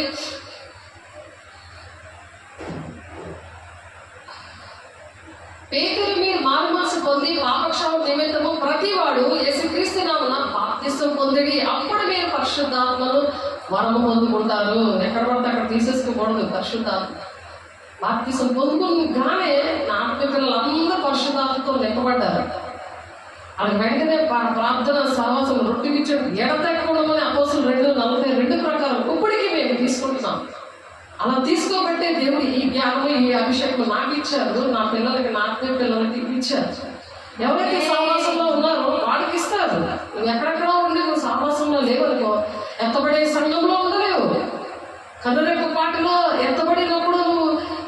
పేతురు మీరు మారుమనసు పొంది పాపక్షాపం నిమిత్తము ప్రతివాడు యేసుక్రీస్తు నామమున బాప్తిస్మం పొందిడి, అప్పుడు మీరు పరిశుద్ధాత్మను వరము పొందుకుంటారు. ఎక్కడ పడితే అక్కడ తీసేసుకోకూడదు. పరిశుద్ధాత్మ బాప్తిస్మం పొందుకుగానే నా ఆత్మీయ పిల్లలందరూ పరిశుద్ధాత్మతో నింపబడ్డారు. అది వెంటనే ప్రార్థన సహవాసం రొట్టికిచ్చాడు. ఎడతెక్కడమని అపోస్తలులు 2:42 ప్రకారం ఇప్పటికీ మేము తీసుకుంటున్నాం. అలా తీసుకోబట్టే దేవుడు ఈ జ్ఞానము ఈ అభిషేకం నాకు ఇచ్చారు, నా పిల్లలకి, నా ఆత్మీయ పిల్లలకి ఇచ్చారు. ఎవరైతే సహవాసంలో ఉన్నారో వాళ్ళకి ఇస్తారు. నువ్వు ఎక్కడెక్కడో ఉండి నువ్వు సహవాసంలో లేవనుకో, ఎత్తబడే సంఘంలో ఉండలేవు. కనురెప్పు పాటలో ఎత్తబడినప్పుడు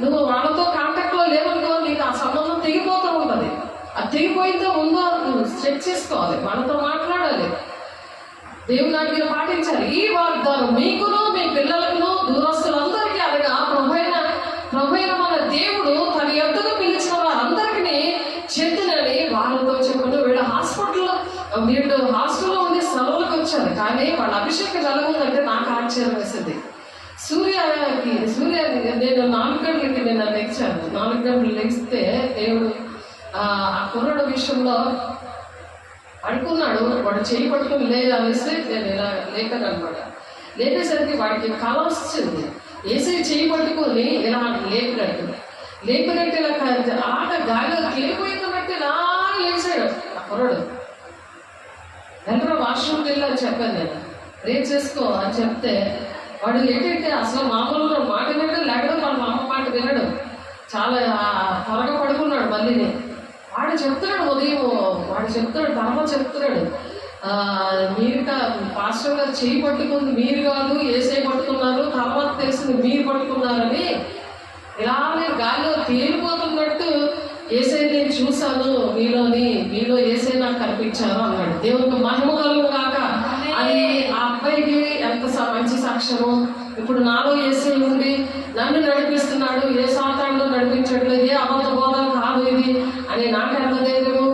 నువ్వు వాళ్ళతో కాంటాక్ట్లో లేవనుకో, నీకు ఆ సంబంధం తెగిపోతూ ఉంటుంది. అది తెగిపోయిందో ఉందో నువ్వు చెక్ చేసుకోవాలి, వాళ్ళతో మాట్లాడాలి, దేవుని ఆజ్ఞను పాటించాలి. ఈ వాగ్దానం మీకును మీ పిల్లలకును దూరస్తులందరికీ అనగా ప్రభువైన మన దేవుడు తన యొద్దకు పిలిచిన వారందరికీ చెందినని వాళ్ళతో చెప్పను. వీళ్ళు హాస్టల్లో ఉండి సెలవులకు వచ్చారు, కానీ వాళ్ళ అభిషేకం కలుగుందంటే నాకు ఆశ్చర్యం వేసింది. సూర్యానికి నేను 4 గంటలకి నేను లెగిచాను. 4 గంటలు లెగిస్తే దేవుడు ఆ కుర్రాడు విషయంలో అనుకున్నాడు. వాడు చేయి పట్టుకుని అనేసి నేను ఇలా లేఖను అనమాట. లేపేసరికి వాడికి కళ వచ్చింది. ఏసీ చేయి పట్టుకొని ఇలా లేపినట్టు ఇలా ఆట గాలిలో కిలిపోయిందన్నట్టు ఇలా లేచాడు ఆ కుర్రాడు. వెంటనే వాష్రూమ్కి వెళ్ళి అని చెప్పాను నేను, రేపు చేసుకో అని చెప్తే వాడు ఏంటంటే అసలు మామూలుగా మాట వినడం, లేకపోతే వాళ్ళ అమ్మ మాట వినడం, చాలా త్వరగా పడుకున్నాడు. మళ్ళీ వాడు చెప్తున్నాడు, ఉదయం వాడు చెప్తున్నాడు, తర్వాత చెప్తున్నాడు, మీరు పాస్టర్ గారు చేయి పట్టుకుంది మీరు కాదు, ఏసై పట్టుకున్నారు, తర్వాత తెలిసింది మీరు పట్టుకున్నారని. ఇలా నేను గాలిలో తేలిపోతున్నట్టు ఏసై నేను చూశాను, మీలో ఏసై నాకు కనిపించారు అన్నాడు. దేవునికి మహిమ కలుగును గాక. అది ఆ అబ్బాయికి ఎంత మంచి సాక్ష్యము. ఇప్పుడు నాలో ఏసై ఉండి నన్ను నడిపిస్తున్నాడు, ఏ సాతాంలో నడిపించట్లేదు, ఏ అబద్ధ బోధన కాదు ఇది అని నాకు ఎంత ధైర్యము.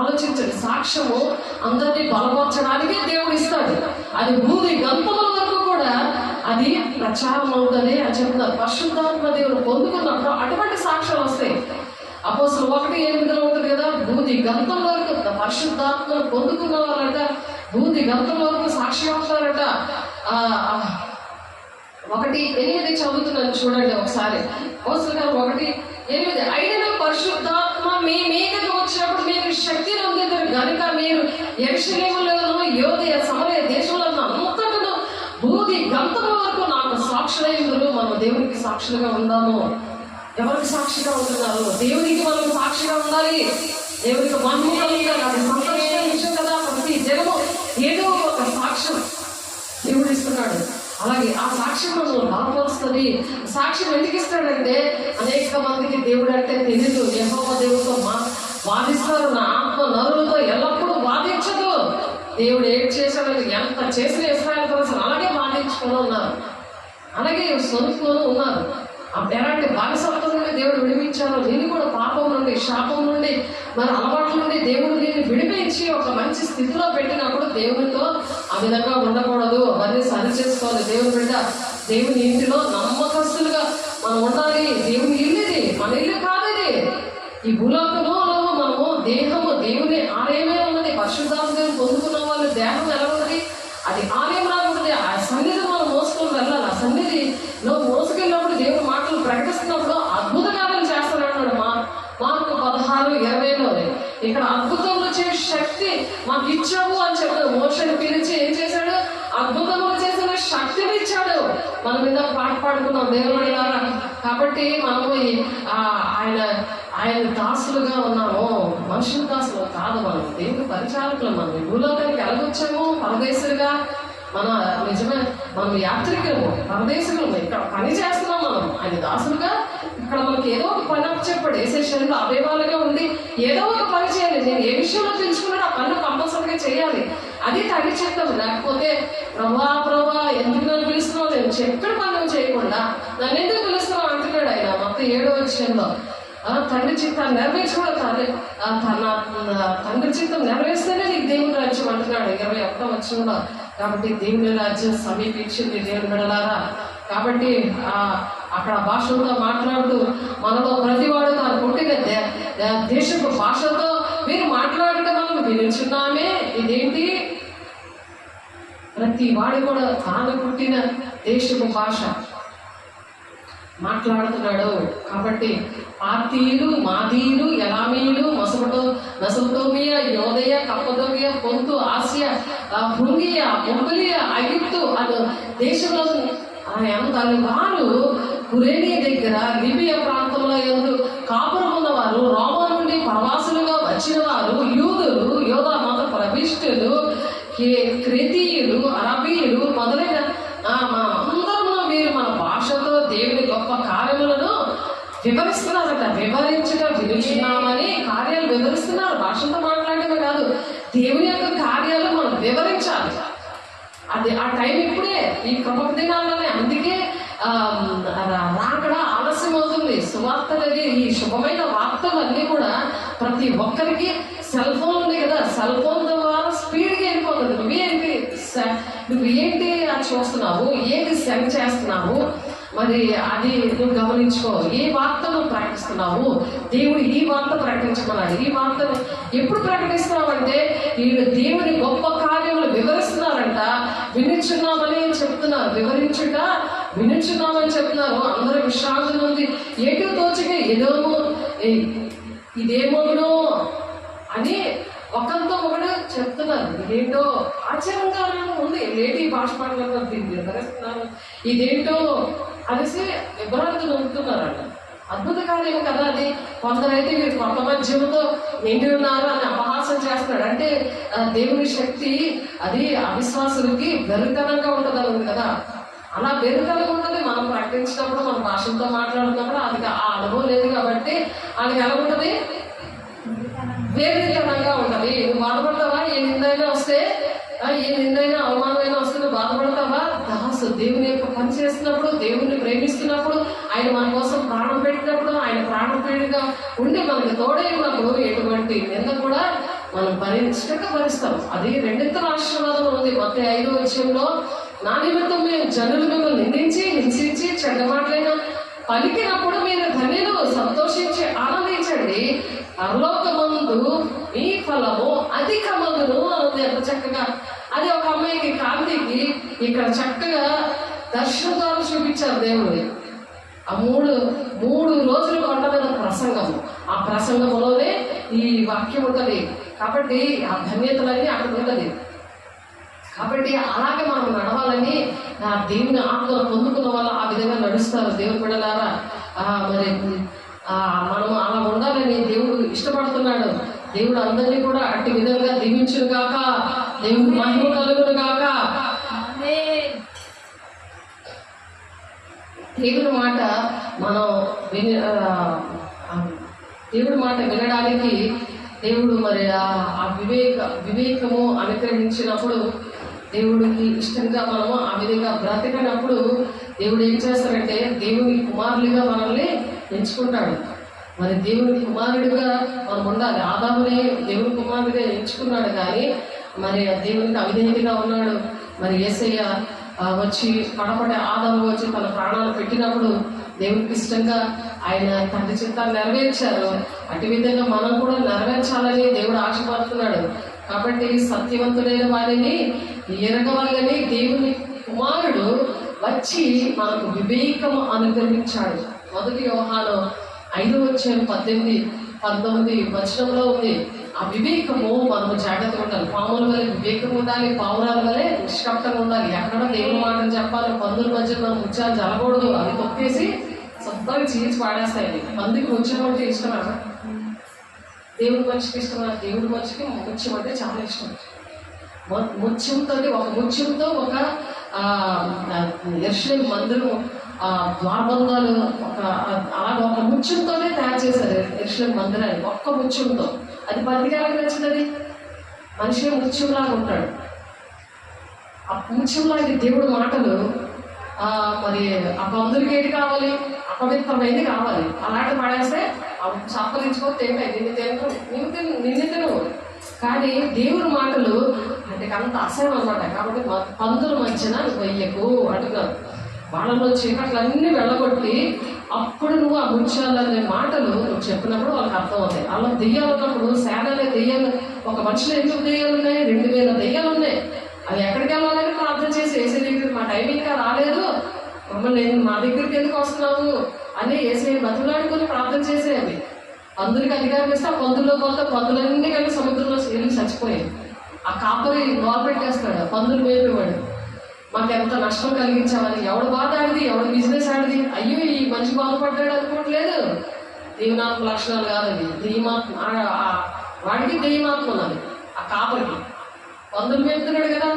ఆలోచించండి, సాక్ష్యము అందరినీ బలపరచడానికే దేవుడు ఇస్తాడు. అది భూమి గంతముల వరకు కూడా అది ప్రచారం అవుతుంది అని చెప్తున్నారు. పరిశుద్ధాత్మ దేవుడు పొందుకున్నప్పుడు అటువంటి సాక్ష్యాలు వస్తాయి. అపోస్తలులు 1:8 ఉంటుంది కదా, భూమి గంతం వరకు పరిశుద్ధాత్మను పొందుకున్న వాళ్ళట భూమి గంతం వరకు సాక్షి అవుతారట. 1:8 చదువుతున్నాను చూడండి ఒకసారి. అపోస్తలులు 1:8 అయినా పరిశుద్ధాత్మ మీ మీదకి వచ్చినప్పుడు మీరు శక్తి నొందుతారు కనుక మీరు యెరూషలేములోను యూదయ సమరయ దేశంలో అంతటను భూమి గంతముల వరకు నాకు సాక్షులైందురు. మనం దేవునికి సాక్షులుగా ఉందాము. ఎవరికి సాక్షిగా ఉంటున్నారు? దేవునికి మనం సాక్షిగా ఉండాలి. దేవునికి మహిమ కలుగుతారు. అది సంతోషమైన విషయం కదా. ప్రతి జనము ఏదో ఒక సాక్ష్యం దేవుడు ఇస్తున్నాడు. అలాగే ఆ సాక్ష్యం మనం బలపరుస్తుంది. సాక్ష్యం ఎందుకు ఇస్తాడంటే అనేక మందికి దేవుడు అంటే తెలీదు. యెహోవా దేవుడితో వాదిస్తారు. నా ఆత్మ నరులతో ఎల్లప్పుడూ వాదించదు. దేవుడు ఏం చేశాడని ఎంత చేసిన ఇశ్రాయేలు ప్రజలు అలాగే వాదించుకొని ఉన్నారు, అలాగే సొంతుకొని ఉన్నారు. ఎలాంటి బానిసత్వం నుండి దేవుడు విడిపించారో, నేను కూడా పాపం నుండి, శాపం నుండి, మన అలవాట్ల నుండి దేవుడు నేను విడిపించి ఒక మంచి స్థితిలో పెట్టినప్పుడు దేవునితో ఆ విధంగా ఉండకూడదు, అవన్నీ సరి చేసుకోవాలి. దేవుని బిడ్డ, దేవుని ఇంటిలో నమ్మకస్తులుగా మనం ఉండాలి. దేవుని ఇల్లుది, మన ఇల్లు కాదు ఇది. ఈ భూలోకంలో మనము దేహము దేవుని ఆలయమే ఉన్నది. పరిశుద్ధాత్మని పొందుకున్న వాళ్ళు దేహం ఎలా ఉన్నది? అది ఆలయం లాగా ఉంటుంది. ఆ సన్నిధి మనం మోసుకొని వెళ్ళాలి. ఆ సన్నిధిలో మోసుకెళ్ళినప్పుడు దేవుని మాటలు ప్రకటిస్తున్నప్పుడు అద్భుత కార్యాలు చేస్తానన్నాడు. మార్కు 16:20లో ఇక్కడ అద్భుతములు చేసే శక్తి మాకు ఇచ్చావు అని చెప్పాడు. మోషని పిలిచి ఏం చేశాడు? అద్భుతములు చేసిన శక్తిని ఇచ్చాడు. మనం మీద పాట పాడుకున్నాం దేవుని ద్వారా. కాబట్టి మనము ఆయన దాసులుగా ఉన్నాము, మనుషుల దాసులు కాదు. మనం దేవుని పరిచారకులు. మనం ఈ భూలోకానికి ఎలాగొచ్చాము? పరదేశులుగా. మన నిజమే మనం యాత్రికులము, పరదేశులము. ఇక్కడ పని చేస్తున్నాం మనం. ఆయన దాసులుగా ఇక్కడ మనకి ఏదో ఒక పని చెప్పాడు. ఏ శరీరంలో అవయవాలుగా ఉండి ఏదో ఒక పని చేయాలి. నేను ఏ విషయంలో తెలుసుకున్నాడు ఆ పని కంపల్సరీగా చేయాలి. అది తండ్రి చిత్తం. లేకపోతే ప్రభా ఎందుకు నన్ను పిలుస్తున్నావు, నేను చెప్పిన పనులు చేయకుండా నన్ను ఎందుకు పిలుస్తున్నావు అంటున్నాడు ఆయన. మొత్తం 7వ అధ్యాయంలో తండ్రి చిత్తాన్ని నెరవేర్చుకోవడం తండ్రి చిత్తం నెరవేర్స్తేనే నీకు దేవుని రాజ్యం అంటున్నాడు 21వ వచనంలో. కాబట్టి దేవుని రాజ్యం సమీపించింది దేవుని బిడ్డలారా. కాబట్టి అక్కడ భాషలతో మాట్లాడుతూ మనలో ప్రతివాడు తాను పుట్టిన దేశపు భాషతో మీరు మాట్లాడటం మనం వినిచున్నామే. ఇదేంటి? ప్రతి వాడు కూడా తాను పుట్టిన దేశపు భాష మాట్లాడుతున్నాడు. కాబట్టి పార్తీయులు, మాదీయులు, ఎలామీయులు, మెసొపొతేమియా, యోదయ, కప్పదొకియా, పొంతు, ఆసియా, భృంగియా, మొంగోలియా, ఐగుప్తు అను దేశంలో వారు కురేనీ దగ్గర లిబియా ప్రాంతంలో కాపురం ఉన్నవారు, రోమా నుండి ప్రవాసులుగా వచ్చిన వారు, యూదులు, యోధా మత ప్రవిష్టులు, క్రేతీయులు, అరబీయులు మొదలైన అందరూ మీరు మన భాషతో దేవుని గొప్ప కార్యములను వివరిస్తున్నారట. వివరించగా వినుచున్నామని కార్యాలు వివరిస్తున్నారు. భాషతో మాట్లాడమే కాదు, దేవుని యొక్క కార్యాలు మనం వివరించాలి. అది ఆ టైం ఇప్పుడే, ఈ కృప దినాల్లోనే. అందుకే రాకడ ఆలస్యం అవుతుంది. సువార్తలది, ఈ శుభమైన వార్తలు అన్నీ కూడా ప్రతి ఒక్కరికి సెల్ ఫోన్ ఉంది కదా, సెల్ ఫోన్ ద్వారా స్పీడ్గా వెళ్ళిపోతుంది. నువ్వు ఏంటి అది చూస్తున్నావు, ఏది సెండ్ చేస్తున్నావు, మరి అది నువ్వు గమనించుకో. ఏ వార్త నువ్వు ప్రకటిస్తున్నావు? దేవుడు ఈ వార్త ప్రకటించమన్నాడు. ఈ వార్తను ఎప్పుడు ప్రకటిస్తున్నావంటే వీళ్ళు దేవుని గొప్ప కార్యములు వివరిస్తున్నారంట. వినిచున్నామని చెప్తున్నారు. వినిచున్నామని చెప్తున్నారు. అందరూ విశ్రాంతి ఉంది. ఏటో తోచగా ఇదేమోనో అని ఒకరితో ఒకడు చెప్తున్నారు. ఇదేంటో ఆశ్చర్యంగా ఉంది. లేటి భాష పాటలు వివరిస్తున్నారు. ఇదేంటో అనేసి విభ్రాంతులు ఉంటున్నారంట. అద్భుత కార్యం కదా అది. కొందరైతే వీరు కొత్త మధ్యంతో నిండి ఉన్నారు అని అపహాసం చేస్తున్నాడు. అంటే దేవుని శక్తి అది అవిశ్వాసులకి వెర్రితనంగా ఉంటుందని కదా. అలా వెర్రితనంగా ఉంటుంది. మనం ప్రకటించినప్పుడు, మన భాషలతో మాట్లాడుతున్నప్పుడు అది ఆ అనుభవం లేదు కాబట్టి వాళ్ళకి ఎలా ఉంటుంది? వేరుతనంగా ఉంటుంది. నువ్వు బాధపడతావా? ఏ నిందైనా వస్తే, ఏ నిందైనా అవమానమైనా వస్తే నువ్వు బాధపడతావా? దాసు దేవుని యొక్క పని చేస్తున్నప్పుడు, దేవుణ్ణి ప్రేమిస్తున్నప్పుడు, ఆయన మన కోసం ప్రాణం పెట్టినప్పుడు, ఆయన ప్రాణప్రియుడిగా ఉండి మనకి తోడై ఉన్నప్పుడు ఎటువంటి నింద కూడా మనం భరిస్తాం. అది రెండింతల ఆశీర్వాదం ఉంది. మొత్తం 5వ అధ్యాయంలో నా నిమిత్తం మేము జనులు మిమ్మల్ని నిందించి, హింసించి, చెడ్డ మాటలైన పలికినప్పుడు మీరు ధన్యులు, సంతోషించి ఆనందించండి. పరలోకమందు మీ ఫలము అధికమందును అన్నది ఎంత చక్కగా. అది ఒక అమ్మాయికి, కాంతికి ఇక్కడ చక్కగా దర్శనం ద్వారా చూపించారు దేవుడు. ఆ మూడు రోజులు కొండ మీద ప్రసంగము. ఆ ప్రసంగంలోనే ఈ వాక్యం ఉంటుంది. కాబట్టి ఆ ధన్యతలన్నీ అక్కడ ఉంటుంది. కాబట్టి అలాగే మనం నడవాలని దేవుని ఆత్మను పొందుకున్న వాళ్ళు ఆ విధంగా నడుస్తారు. దేవుని బిడ్డలారా, మరి మనము అలా ఉండాలని దేవుడు ఇష్టపడుతున్నాడు. దేవుడు అందరినీ కూడా అట్టి విధంగా దీవించును గాక. దేవుడు మహిమ కలుగును గాక. దేవుని మాట మనం దేవుడి మాట వినడానికి దేవుడు మరి ఆ వివేకము అనుగ్రహించినప్పుడు, దేవుడికి ఇష్టంగా మనము ఆ విధంగా బ్రతికినప్పుడు దేవుడు ఏం చేస్తారంటే దేవుని కుమారులుగా మనల్ని ఎంచుకుంటాడు. మరి దేవుని కుమారుడిగా మనం ఉండాలి. ఆదాముని దేవుని కుమారుడిగా ఎంచుకున్నాడు, కానీ మరి దేవునికి అవిధేయతగా ఉన్నాడు. మరి యేసయ్య వచ్చి కడపడి ఆదాము వచ్చి తన ప్రాణాలు పెట్టినప్పుడు దేవునికి ఇష్టంగా ఆయన తండ్రి చిత్తాన్ని నెరవేర్చారు. అటు విధంగా మనం కూడా నెరవేర్చాలని దేవుడు ఆశపడుతున్నాడు. కాబట్టి సత్యవంతులైన వారిని ఎరగవాలని దేవుని కుమారుడు వచ్చి మనకు వివేకము అనుగ్రహించాడు. 1 యోహాను 5:18-19 ఉంది. ఆ వివేకము మనము జాగ్రత్తగా ఉండాలి. పాముల వల్ల వివేకం ఉండాలి, పావురాల వల్లే నిష్కపటంగా ఉండాలి. ఎక్కడ దేవుని మాటలు చెప్పాలి, పందుల మధ్య మనం ముత్యాలు జరగకూడదు. అవి తొక్కేసి శుభ్రంగా చీల్చి పాడేస్తాయి. పందికి ముత్యం అంటే ఇష్టమా? దేవుడి మనిషికి ఇష్టమా? దేవుడి మనిషికి ముత్యం అంటే చాలా ఇష్టం. ముత్యంతో ఒక యెరూషలేము మందిరం ద్వారబంధాలు అలాగ ఒక ముత్యంతోనే తయారు చేశారు యెరూషలేము మందిరాన్ని. ఒక్క ముత్యంతో. అది పందికి ఎలాగ నచ్చింది? మనిషి ముత్యంలాగా ఉంటాడు. ఆ ముత్యంలాగా దేవుడు మాటలు మరి ఆ పందులకి ఏంటి కావాలి? అపవిత్రమైనది కావాలి. అలాంటి పడేస్తే సంపరించుకొని తింటాయి. నిన్ను తిను. కానీ దేవుడి మాటలు అంటే అంత అసహ్యం అనమాట. కాబట్టి పందుల మధ్యన వెయ్యకు అంటున్నారు. వాళ్ళలో చీకట్లన్నీ వెళ్ళగొట్టి అప్పుడు నువ్వు ఆ ముత్యాలనే మాటలు నువ్వు చెప్పినప్పుడు వాళ్ళకి అర్థం అవుతాయి. అలా దెయ్యాలు ఉన్నప్పుడు సేనలే దెయ్యాలు, ఒక మనిషిలో ఎందుకు దెయ్యాలు ఉన్నాయి? 2000 దెయ్యాలు ఉన్నాయి. అవి ఎక్కడికి వెళ్ళాలని ప్రార్థన చేసి ఏసీ దగ్గరికి మా టైం ఇంకా రాలేదు, మమ్మల్ని మా దగ్గరికి ఎందుకు వస్తున్నావు అని ఏసీ బతులాడుకొని ప్రార్థన చేసేది. పందులకి అధికారం ఇస్తే ఆ పందుల్లో పోతే పందులన్నీ కలిసి సముద్రంలో వెళ్ళి చచ్చిపోయాయి. ఆ కాపరి పెట్టేస్తాడు, పందులు మేపేవాడు. మాకు ఎంత నష్టం కలిగించామని. ఎవడు బాధ ఆడిది, ఎవడు బిజినెస్ ఆడిది, అయ్యో ఈ మనిషి బాధపడ్డాడు అనుకోవట్లేదు. దెయ్యమాత్మ లక్షణాలు కాదు అది. దెయ్యమాత్మ వాడికి దెయ్యమాత్మ ఉన్నది. ఆ కాపరికి పందులు మేపుతున్నాడు కదా,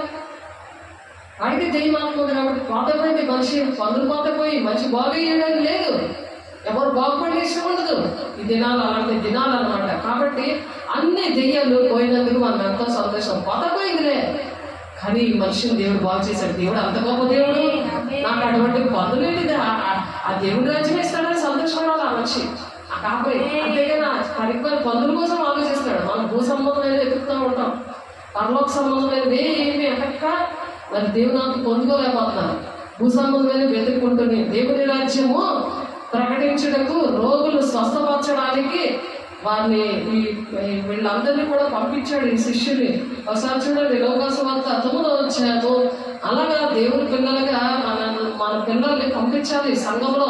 వాడికి దెయ్యమాత్మ ఉంది. కాబట్టి పోతపోయింది మనిషి, పందులు పోతపోయి మనిషి బాగయ్యడానికి లేదు. ఎవరు బాగుపడే ఇష్టం ఉండదు. ఈ దినాలు అలాంటి దినాలు అన్నమాట. కాబట్టి అన్ని దెయ్యాలు పోయినందుకు మనం ఎంతో సంతోషం. పోతపోయిందిలే, కానీ ఈ మనిషిని దేవుడు బాగు చేశాడు. దేవుడు అంత గొప్ప దేవుడు. నాకు అటువంటి పనులు ఏంటిది? ఆ దేవుడి రాజ్యం ఇస్తాడని సంతోషపడాలి ఆ మనిషి, ఆ కాపరి. అంతేగాని పరిపాలన పందుల కోసం ఆలోచిస్తాడు. మనం భూ సంబంధమైన ఎదుగుతూ ఉంటాం, పరలోక సంబంధమైనది ఏమి ఎక్కక మరి దేవుని నాకు పొందుకోలేకపోతున్నాను. భూ సంబంధమైన వెతుక్కుంటుంది. దేవుని రాజ్యము ప్రకటించుటకు, రోగులు స్వస్థపరచడానికి వారిని వీళ్ళందరినీ కూడా పంపించాడు ఈ శిష్యుని. ఒకసారి చూడండి, లోకాసువార్త 9వ అధ్యాయము. అలాగా దేవుని పిల్లలుగా మన పిల్లల్ని పంపించాలి. సంఘంలో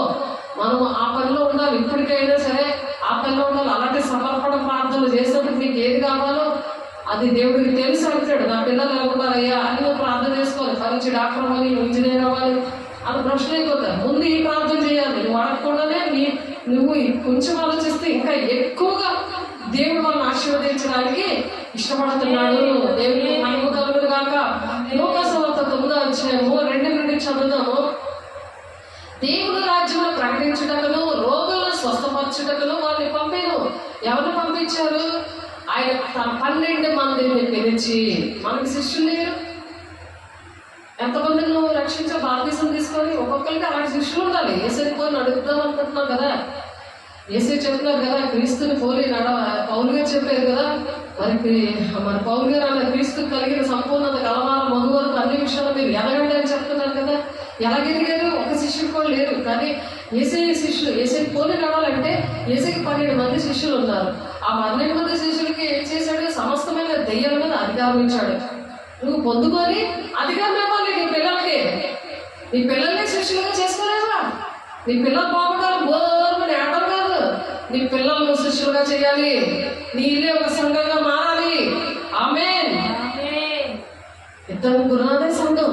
మనం ఆ పనిలో ఉండాలి. ఇప్పటికైనా సరే ఆ పనిలో ఉండాలి. అలాంటి సమర్పణ ప్రార్థనలు చేసినప్పుడు మీకు ఏది కావాలో అది దేవుడికి తెలిసి అంటాడు. నా పిల్లలు ఎలా ఉండాలయ్యా అని నువ్వు ప్రార్థన చేసుకోవాలి. మంచి డాక్టర్ అవ్వాలి, ఇంజనీర్ అవ్వాలి అది ప్రశ్న అయిపోతారు. ముందు ఈ ప్రార్థన చేయాలి. నువ్వు అడగకుండానే నువ్వు కొంచెం ఆలోచిస్తే ఇంకా ఎక్కువగా దేవుడు వాళ్ళని ఆశీర్వదించడానికి ఇష్టపడుతున్నాడు. దేవుడికి మహిమ కలుగును గాక. లోకాసువార్త 9వ అధ్యాయము 2 నుండి చదువుదాము. దేవుని రాజ్యంలో ప్రకటించుటకును, రోగులను స్వస్థపరచుటకును వాళ్ళని పంపాను. ఎవరిని పంపించారు? ఆయన తన 12 మందిని పిలిచి. మనకి శిష్యులు లేరు. ఎంతమందిని నువ్వు రక్షించే బాప్తిసం తీసుకొని ఒక్కొక్కరికి అలాంటి శిష్యులు ఉండాలి. ఏసైని పోలి నడుపుదాం అనుకుంటున్నావు కదా, ఏసై చెప్తున్నారు కదా, క్రీస్తుని పోలి పౌలు గారు చెప్పారు కదా. మరి పౌలు గారు అన్న క్రీస్తు కలిగిన సంపూర్ణత కలవాల మగు వరకు అన్ని విషయాలు మీరు ఎదగండి అని చెప్తున్నారు కదా. ఎలాగెదిగారు? ఒక శిష్యుడు కూడా లేరు. కానీ ఏసై శిష్యులు, ఏసై పోలి నడాలంటే ఏసైకి 12 మంది శిష్యులు ఉన్నారు. ఆ 12 మంది శిష్యులకి ఏం చేశాడు? సమస్తమైన దెయ్యాల మీద అధికారం ఇచ్చాడు. నువ్వు పొందుకొని అధికారం ఇవ్వాలి నీ పిల్లలకి. నీ పిల్లల్ని శిష్యులుగా చేసుకోలేవా? నీ పిల్లలు బాగుండాలి, బోర్మని ఆటం కాదు. నీ పిల్లలను శిష్యులుగా చేయాలి. నీ ఇల్లే ఒక సంఘంగా మారాలి. ఆమేన్. ఇద్దరు గురునాథే సంఘం.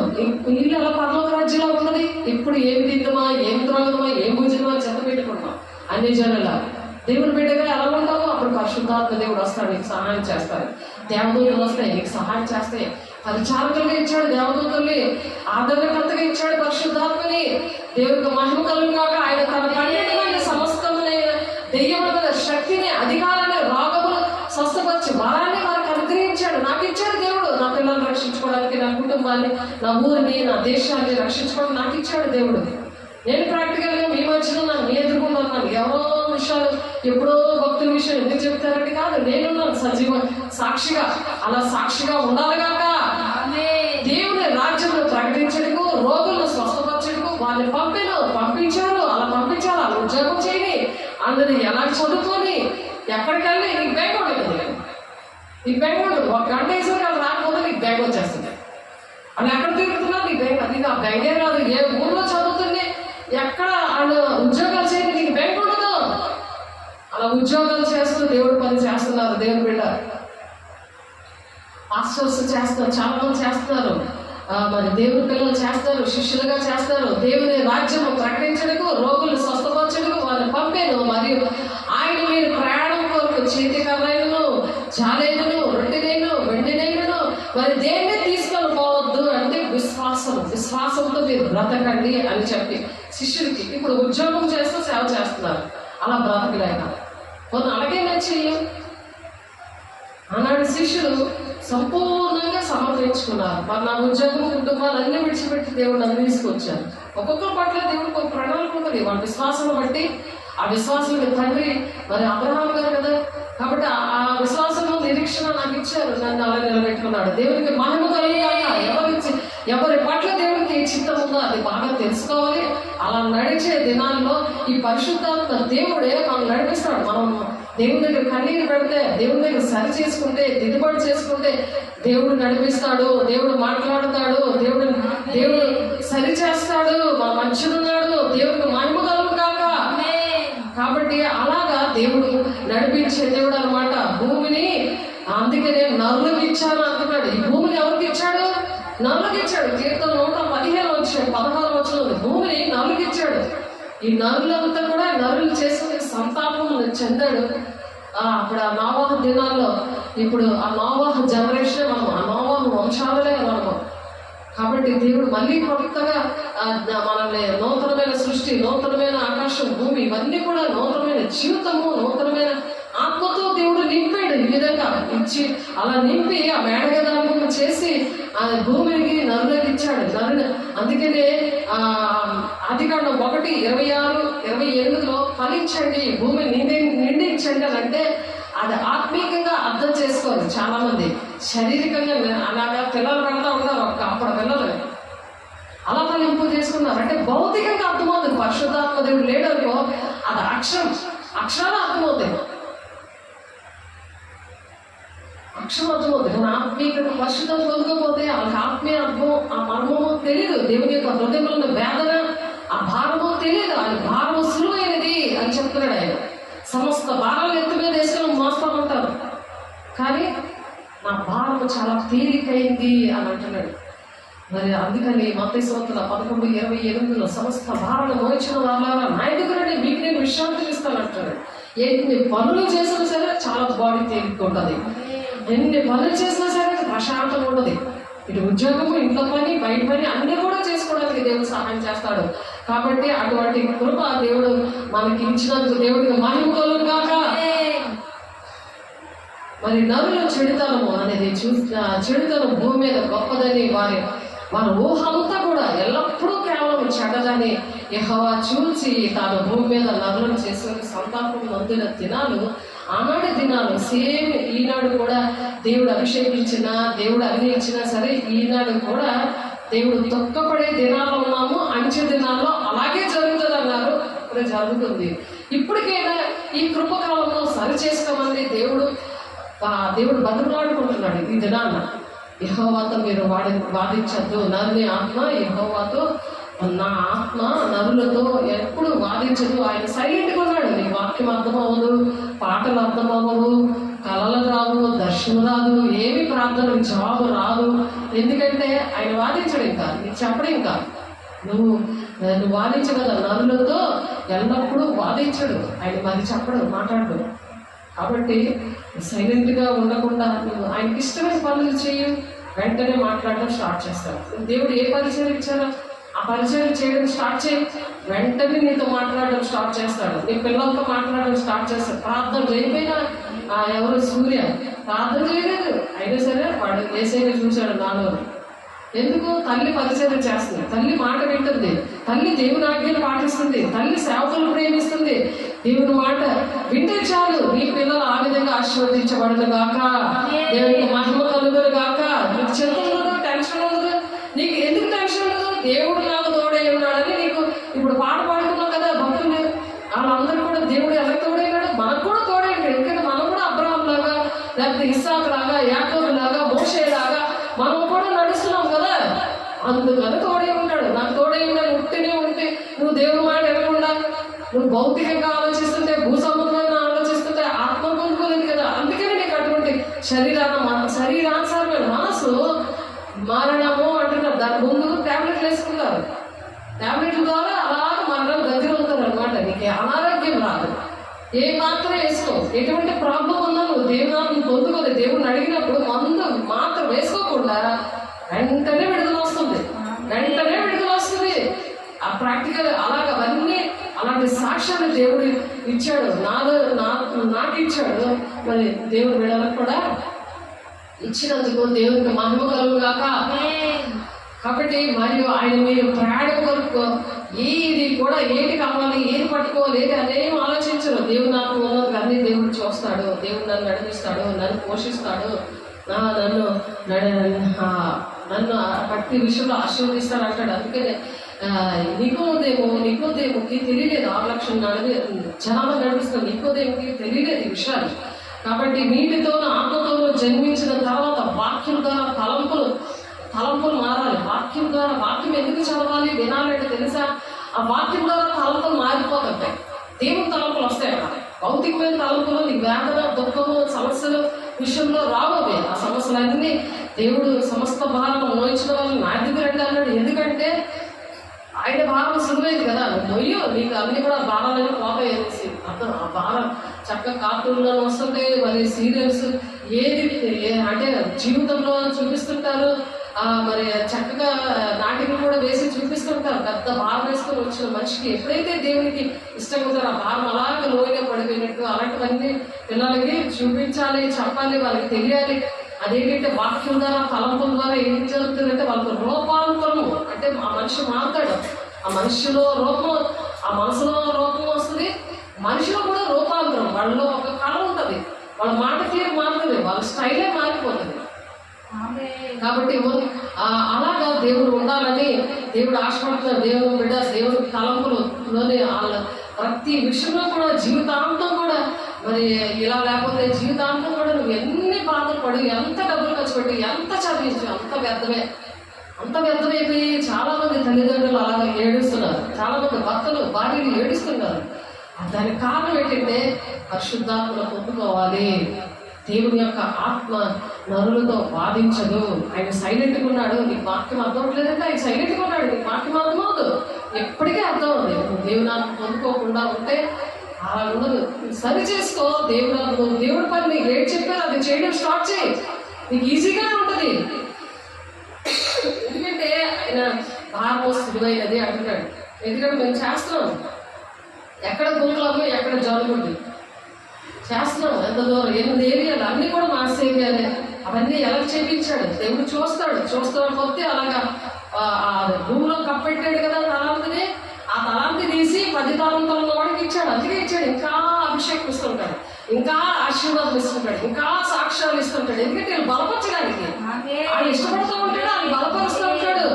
ఇల్లు అలా పరలోక రాజ్యంలో ఉన్నది. ఇప్పుడు ఏమి తిందామా, ఏం త్రాగుదామా, ఏం భోజనమా చెత్త పెట్టుకుంటాం అన్ని జనుల. దేవుని బిడ్డగా ఎలా ఉంటామో అప్పుడు పరిశుద్ధాత్మ దేవుడు వస్తాడు, నీకు సహాయం చేస్తాడు. దేవదూతలు వస్తాయి, నీకు సహాయం చేస్తాయి. పరిచారకులుగా ఇచ్చాడు దేవదూతల్ని, ఆదరణకర్తగా ఇచ్చాడు పరిశుద్ధాత్మని. దేవుడికి మహిమ కలుగుగాక. ఆయన తన 12 మంది సమస్తమైన దెయ్యముల మీద శక్తిని, అధికారాన్ని, రోగములు స్వస్థపరిచి వరాన్ని వారికి అనుగ్రహించాడు. నాకు ఇచ్చాడు దేవుడు నా పిల్లల్ని రక్షించుకోవడానికి, నా కుటుంబం కుటుంబాన్ని, నా ఊరిని, నా దేశాన్ని రక్షించుకోవడం నాకు ఇచ్చాడు దేవుడు. నేను ప్రాక్టికల్గా మీ మధ్యలో నన్ను మీ ఎదుర్కొన్నాను. ఎవరో విషయాలు ఎప్పుడో భక్తుల విషయం ఎందుకు చెప్తారంటే కాదు, నేనున్నాను సజీవ సాక్షిగా. అలా సాక్షిగా ఉండాలిగాక. దేవుని రాజ్యంలో ప్రకటించడకు, రోగులను స్వస్థపరచడకు వారిని పంపించారు. అలా పంపించారు. అలా ఉద్యోగం చేయని, అందరిని ఎలా చదువుకొని ఎక్కడికి వెళ్ళి నీకు బ్యాంక్ ఉంటుంది. నీకు బ్యాంక్ ఉంటుంది. ఒక గంట వేసాక అది రాకపోతే నీకు బ్యాంక్ వచ్చేస్తుంది. అది ఎక్కడ తిరుగుతున్నా నీకు బ్యాంక్. అది ఆ బ్యాంకే కాదు, ఏ ఊళ్ళో చదువుతుంది, ఎక్కడ వాళ్ళు ఉద్యోగాలు చేయని నీకు బ్యాంక్ ఉండదు. అలా ఉద్యోగాలు చేస్తూ దేవుడు పని చేస్తున్నారు. దేవుని బిడ్డ పాస్టర్స్ చేస్తారు, చాలా మంది చేస్తున్నారు. మరి దేవుని పిల్లలు చేస్తారు, శిష్యులుగా చేస్తారు. దేవుని రాజ్యం ప్రకటించడకు, రోగులు స్వస్థపరచడకు వారిని పంపాను. మరియు ఆయన మీరు ప్రయాణం కొరకు చేతి కర్రలను, జాలేదును, రొట్టెనైను, వెండినైను మరి దేన్ని తీసుకొని పోవద్దు అంటే విశ్వాసంతో మీరు బ్రతకండి అని చెప్పి శిష్యులకి. ఇప్పుడు ఉద్యోగం చేస్తూ సేవ చేస్తున్నారు. అలా బ్రతకలేక కొన్ని అలాగే నచ్చేయం. ఆనాడు శిష్యులు సంపూర్ణంగా సమర్పించుకున్నారు. మరి నా ఉద్యోగం, కుటుంబాలన్నీ విడిచిపెట్టి దేవుడు నన్ను తీసుకొచ్చారు. ఒక్కొక్కరి పట్ల దేవుడికి ఒక ప్రణాళిక ఉంటుంది. వాళ్ళ విశ్వాసం బట్టి, ఆ విశ్వాసం తండ్రి మరి అబ్రహాం గారు కదా, కాబట్టి ఆ విశ్వాసంలో నిరీక్షణ నాకు ఇచ్చారు. నన్ను అలా నిలబెట్టుకున్నాడు. దేవుడికి మహిమ కలుగుగాక. ఎవరి పట్ల దేవుడికి చిత్తం ఉందో అది బాగా తెలుసుకోవాలి. అలా నడిచే దినాల్లో ఈ పరిశుద్ధాత్మ దేవుడే మనం నడిపిస్తాడు. మనం దేవుని దగ్గర కన్నీరు పెడితే, దేవుని దగ్గర సరి చేసుకుంటే, దిద్దుబాటు చేసుకుంటే దేవుడు నడిపిస్తాడు. దేవుడు మాట్లాడతాడు. దేవుడు సరి చేస్తాడు. మన మధ్యనున్నాడు. దేవుడికి మహిమ కలుగుగాక. కాబట్టి అలాగా దేవుడు నడిపించే దేవుడు అనమాట. భూమిని అందుకే నేను నరులకు ఇచ్చాను అంటున్నాడు. ఈ భూమిని ఎవరికి ఇచ్చాడు? నరులకు ఇచ్చాడు. కీర్తన 115 వచ్చి భూమిని నరులకు ఇచ్చాడు. ఈ నరులంతా కూడా నరులు చేసిన సంతాపం చెందాడు. అప్పుడు ఆ నోవాహ దినాల్లో, ఇప్పుడు ఆ నోవాహ జనరేషన్ మనము, ఆ నోవాహ వంశాలనే మనము. కాబట్టి దేవుడు మళ్ళీ కొత్తగా మనల్ని నూతనమైన సృష్టి, నూతనమైన ఆకాశం, భూమి ఇవన్నీ కూడా నూతనమైన జీవితము, నూతనమైన ఆత్మతో దేవుడు నింపాడు. ఈ విధంగా ఇచ్చి అలా నింపి ఆ మేడగదాలను చేసి ఆ భూమికి నరులకు ఇచ్చాడు. అందుకనే ఆదికాండం 1:26-28 ఫలించండి, భూమిని నిండించండి అని అంటే అది ఆత్మీయంగా అర్థం చేసుకోరు చాలా మంది. శారీరకంగా అలాగా పిల్లలు పెడతా ఉంటారు. అప్పుడు పిల్లలు అలా ఫలింపు చేసుకున్నారు అంటే భౌతికంగా అర్థమవుతుంది. పరిశుద్ధాత్మ దేవుడు లేడనుకో అది అక్షరాలు అర్థమవుతాయి. అక్షరం అర్థమవుతుంది. కానీ ఆత్మీయంగా పరిశుద్ధం పొందకపోతే వాళ్ళకి ఆత్మీయ అర్థం, ఆ మర్మము తెలియదు. దేవుని యొక్క హృదయంలో ఉన్న వేదన, ఆ భారము తెలియదు. అది భారము సులువైనది అని చెప్తున్నాడు ఆయన. సమస్త భారాలు ఎత్తు మీద వేసుకొని మోస్తూ ఉంటారు, కానీ నా భారము చాలా తేలికైంది అని అంటున్నాడు. మరి అందుకని మత్తయి సువార్త 11:28 సమస్త భారాలు మోయించిన వాళ్ళారా నా దగ్గరనే మీకు నేను విశ్రాంతి ఇస్తాను అంటున్నాడు. ఎన్ని పనులు చేసినా సరే చాలా బాడీ తేలిక ఉంటుంది. ఎన్ని పనులు చేసినా సరే ప్రశాంతంగా ఉండదు. ఇటు ఉద్యోగము, ఇంట్లో పని, బయట పని అన్ని కూడా చేసుకోవడానికి దేవుడు సహాయం చేస్తాడు. కాబట్టి అటువంటి కృప దేవుడు మనకి ఇచ్చినందుకు దేవుడికి మహిమ కలుగుగాక. మరి నరుల చెడుతనము అనేది చెడుతనం భూమి మీద గొప్పదని వారి ఊహ అంతా కూడా ఎల్లప్పుడూ కేవలం చెడ్డదని యెహోవా చూసి తాను భూమి మీద నరులను చేసిన సంతాపం నొందిన దినాలు ఆనాటి దినాలు సేమ్ ఈనాడు కూడా దేవుడు అభిషేకించినా, దేవుడు అన్ని ఇచ్చినా సరే ఈనాడు కూడా దేవుడు తొక్కపడే దినాల్లో ఉన్నాము. అంచె దినాల్లో అలాగే జరుగుతుంది అన్నారు. ఇప్పుడు జరుగుతుంది. ఇప్పటికైనా ఈ కృపకాలంలో సరి చేసుకోమని దేవుడు బతుకులాడుకుంటున్నాడు. ఈ దినాన్న యెహోవాతో మీరు వాదించద్దు. నరుని ఆత్మ యెహోవాతో, నా ఆత్మ నరులతో ఎప్పుడు వాదించదు. ఆయన సైలెంట్గా ఉన్నాడు. నీ వాక్యం అర్థం అవ్వదు, పాటలు అర్థం అవ్వదు, కళలు రాదు, దర్శనం రాదు, ఏమి ప్రార్థన జవాబు రాదు. ఎందుకంటే ఆయన వాదించడు. ఇంకా నీకు చెప్పడు. ఇంకా నువ్వు వాదించగల నరులతో ఎల్లప్పుడూ వాదించడు ఆయన. మరి చెప్పడు, మాట్లాడు. కాబట్టి సైలెంట్గా ఉండకుండా నువ్వు ఆయనకి ఇష్టమైన పనులు చేయు. వెంటనే మాట్లాడడం స్టార్ట్ చేస్తాడు. దేవుడు ఏ పరిచయం ఇచ్చారో ఆ పరిచయం చేయడం స్టార్ట్ చేయి. వెంటనే నీతో మాట్లాడడం స్టార్ట్ చేస్తాడు. నీ పిల్లలతో మాట్లాడడం స్టార్ట్ చేస్తాడు. ప్రార్థన చేయకపోయినా ఎవరు సూర్య ప్రార్థన చేయలేదు, అయినా సరే వాడు ఏసైనా చూశాడు నాలో. ఎందుకు? తల్లి పరిచయం చేస్తుంది, తల్లి మాట వింటుంది, తల్లి దేవుని ఆజ్ఞలు పాటిస్తుంది, తల్లి సేవకులను ప్రేమిస్తుంది. దేవుని మాట వింటే చాలు, నీ పిల్లలు ఆ విధంగా ఆశీర్వదించబడదు గాక, దేవునికి మహిమ కలుగురు గాక. నీకు చింత ఉండదు, టెన్షన్ ఉండదు. నీకు ఎందుకు టెన్షన్ ఉండదు? దేవుడు నాకు తోడై ఉన్నాడని నీకు ఇప్పుడు పాట పాడుకున్నాం కదా భక్తులు, వాళ్ళందరూ కూడా దేవుడు ఎలా తోడైనాడు? మనకు కూడా తోడైనాడు. ఎందుకంటే మనం కూడా అబ్రహాం లాగా, లేకపోతే ఇస్సాకు లాగా, యాకోబు లాగా, మోషే లాగా మనం కూడా నడుస్తున్నాం కదా. అందుకని తోడై ఉంటాడు. నాకు తోడై ఉన్నాడు. ఉంటేనే ఉంటే నువ్వు దేవుని మాట వినకుండా నువ్వు భౌతికంగా ఆలోచిస్తుంటే, భూసంబంధంగా ఆలోచిస్తుంటే ఆత్మ పొందుకోలేదు కదా. అందుకని నీకు అటువంటి శరీరానుసారమైన మనసు మరణము అంటున్నారు. దాని ముందు టాబ్లెట్లు వేసుకున్నారు. టాబ్లెట్ల ద్వారా అలాగ మరణం దగ్గర అవుతారు అనమాట. నీకు అనారోగ్యం రాదు, ఏ మాత్రం వేసుకో. ఎటువంటి ప్రాబ్లం ఉన్నా నువ్వు దేవుని పొందుకోలేదు. దేవుడిని అడిగినప్పుడు మందు మాత్రం వేసుకోకుండా వెంటనే విడుదల వస్తుంది, వెంటనే విడుదల వస్తుంది. ఆ ప్రాక్టికల్ అలాగ అవన్నీ అలాంటి సాక్ష్యాలు దేవుడు ఇచ్చాడు, నాకు ఇచ్చాడు. మరి దేవుడు విడలకు కూడా ఇచ్చినందుకు దేవునికి మహిమ కలుగు గాక. కాబట్టి మరియు ఆయన మీరు ప్రయాణం వరకు ఏది కూడా ఏది కావాలి, ఏది పట్టుకోవాలి, ఏది అనేం ఆలోచించరు. దేవుడు నాకు ఉన్నది అన్ని దేవుడు చూస్తాడు, దేవుడు నన్ను నడిపిస్తాడు, నన్ను పోషిస్తాడు, నన్ను ప్రతి విషయంలో ఆశీర్వదిస్తాడు అంటాడు. అందుకనే నికోదేముకి తెలియలేదు. 6 లక్షల జనాభా నడిపిస్తున్నాడు. నికోదేముకి తెలియలేదు ఈ విషయాలు. కాబట్టి నీటితోనూ ఆత్మతోనూ జన్మించిన తర్వాత వాక్యం ద్వారా తలంపులు మారాలి. వాక్యం ద్వారా, వాక్యం ఎందుకు చదవాలి, వినాలంటే తెలుసా? ఆ వాక్యం ద్వారా తలంపులు మారిపోతుంటాయి. దేవుని తలంపులు వస్తాయి అక్కడ. భౌతికమైన తలంపులు, నీ వేదన, దుఃఖము, సమస్యలు విషయంలో రావవి. ఆ సమస్యలన్నీ దేవుడు సమస్త భారం మోయించిన వాళ్ళు నా దగ్గర అన్నాడు. ఎందుకంటే ఆయన భారం సులువైంది కదా, మొయ్యో నీకు అన్ని కూడా భారాలన్నీ పోతాయి అనేసి అర్థం. ఆ భారం చక్కగా కార్టూన్లో వస్తుంటాయి, మరి సీరియల్స్ ఏది అంటే జీవితంలో చూపిస్తుంటారు. మరి చక్కగా నాటికలు కూడా వేసి చూపిస్తుంటారు. పెద్ద భారం వేసుకొని వచ్చిన మనిషికి ఎప్పుడైతే దేవునికి ఇష్టంగా ఉంటారో ఆ భారం అలాగే లోయగా పడిపోయినట్టు అలాంటివన్నీ పిల్లలకి చూపించాలి, చెప్పాలి, వాళ్ళకి తెలియాలి. అదేంటంటే వాక్యం ద్వారా, తలంపుల ద్వారా ఏం జరుగుతుందంటే వాళ్ళకి రూపాంతరము, అంటే ఆ మనిషి మారుతాడు. ఆ మనిషిలో రూపం, ఆ మనసులో రూపం వస్తుంది, మనిషిలో కూడా రూపాంతరం. వాళ్ళలో ఒక కళ ఉంటుంది, వాళ్ళ మాట తీరు మారుతుంది, వాళ్ళ స్టైలే మారిపోతుంది. కాబట్టి అలాగా దేవుడు ఉండాలని దేవుడు ఆశపడుతున్నారు. దేవుడు బిడ్డ దేవుడి తలంపులోనే వాళ్ళ ప్రతి విషయంలో కూడా జీవితాంతం కూడా మరి ఇలా లేకపోతే జీవితాంతం కూడా నువ్వు ఎన్ని బాధలు పడి, ఎంత డబ్బులు ఖర్చు పెట్టి, ఎంత చదివించు, అంత వ్యర్థమైపోయి చాలా మంది తల్లిదండ్రులు అలాగే ఏడుస్తున్నారు. చాలా మంది భర్తలు భార్యలు ఏడుస్తున్నారు. దానికి కారణం ఏంటంటే పరిశుద్ధాత్మను పొందుకోవాలి. దేవుని యొక్క ఆత్మ నరులతో బాధించదు. ఆయన సైలెంట్గా ఉన్నాడు. నీకు వాక్యం అర్థం అవట్లేదంటే ఆయన సైలెంట్గా ఉన్నాడు. నీకు వాక్యం అర్థం అవదు, ఎప్పటికీ అర్థం అవుతుంది. నువ్వు దేవుని ఆత్మ పొందుకోకుండా ఉంటే అలా ఉండదు. సరి చేసుకో. దేవుడి పని నీకు ఏం చెప్పారు అది చేయడం స్టార్ట్ చేయి, నీకు ఈజీగానే ఉంటుంది. ఎందుకంటే ఆయన భారము సులువైనది అంటున్నాడు. ఎందుకంటే మేము చేస్తున్నాం, ఎక్కడ గుంపులము, ఎక్కడ జరుగుతుంది చేస్తున్నాం. ఎంత దూరం 8 ఏరియాలు అన్నీ కూడా మాస్ ఏరియాలే. అవన్నీ ఎలా చేయించాడు దేవుడు చూస్తాడు పోతే అలాగా భూమిలో కప్పెట్టాడు కదా తలాంతిని. ఆ తలాంతి తీసి 10 తలంతుల వాడికి ఇచ్చాడు. అందుకే ఇచ్చాడు. ఇంకా అభిషేకం ఇస్తుంటాడు, ఇంకా ఆశీర్వాదం ఇస్తుంటాడు, ఇంకా సాక్ష్యాలు ఇస్తుంటాడు. ఎందుకంటే వీళ్ళు బలపరచడానికి ఆయన ఇష్టపడుతూ ఉంటాడు, ఆయన బలపరుస్తూ ఉంటాడు.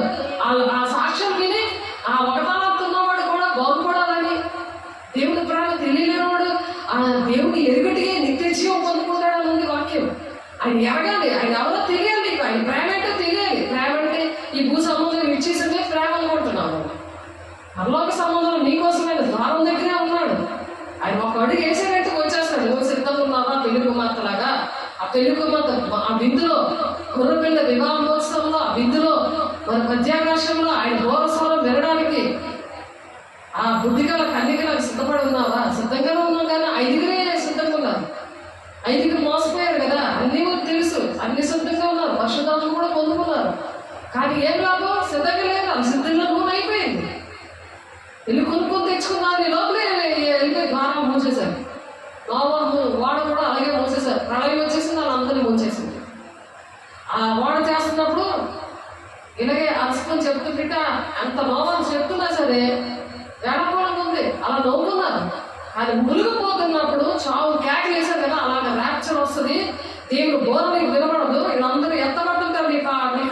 ఆ సాక్ష్యం విని ఆ ఒక తలాంతి ఉన్నవాడు కూడా బాగుపడాలని, దేవుడి ప్రాణం తెలియలేనివాడు ఆ దేవుని ఎరుగటిగా నిత్య జీవం పొందుకుంటాడని ఉంది వాక్యం. ఆయన ఎరగాలి, ఆయన ఎవరో తెలియాలి, నీకు ఆయన ప్రేమ ఏంటో తెలియాలి. ప్రేమ అంటే ఈ భూ సంబంధం ఇచ్చేసిందే ప్రేమ అనుకుంటున్నాను. పరలోక సంబంధం నీకోసమైన ద్వారం దగ్గరే ఉన్నాడు. ఆయన ఒక అడుగు వేసేటట్టు వచ్చేస్తాడు. నువ్వు సిద్ధంగా ఉన్నావా? పెళ్లి కుమార్తెలాగా ఆ పెళ్లి కుమార్తె ఆ విందులో, కుర్రపిల్ల వివాహోత్సవంలో, ఆ విందులో, మరి మధ్యాకాశంలో ఆయన ఘోరస్వరం వినడానికి ఆ బుద్ధిగల కన్యకలకు సిద్ధపడి ఉన్నావా? సిద్ధంగానే ఉన్నాం కానీ 5గురే సిద్ధంగా ఉన్నారు. 5గురు మోసపోయారు కదా. అన్నీ తెలుసు, అన్ని సిద్ధంగా ఉన్నారు, పరిశుద్ధాత్మ కూడా పొందుకున్నారు. కానీ ఏం లాభం? సిద్ధంగా లేదు. ఆ సిద్ధంగా నూనె అయిపోయింది. వెళ్ళి కొనుక్కొని తెచ్చుకున్నారు. లోపలే వెళ్ళి ద్వారం మూసేశారు. వాడ కూడా అలాగే మూసేశారు. ప్రళయం వచ్చేసింది, వాళ్ళందరినీ మూసేసింది. ఆ వాడ చేస్తున్నప్పుడు ఇలాగే రాసుకొని చెప్తుంటే అంత నోవని చెప్తున్నా సరే వేడకోవడం ఉంది, అలా నవ్వుతున్నారు. అది మునిగిపోతున్నప్పుడు చావు కేకలు వేశారు కదా, అలాగ ర్యాప్చర్ వస్తుంది, దేవుడు బోధ నీకు వినబడదు, వీళ్ళందరూ ఎత్తబడుతుంటారు నీ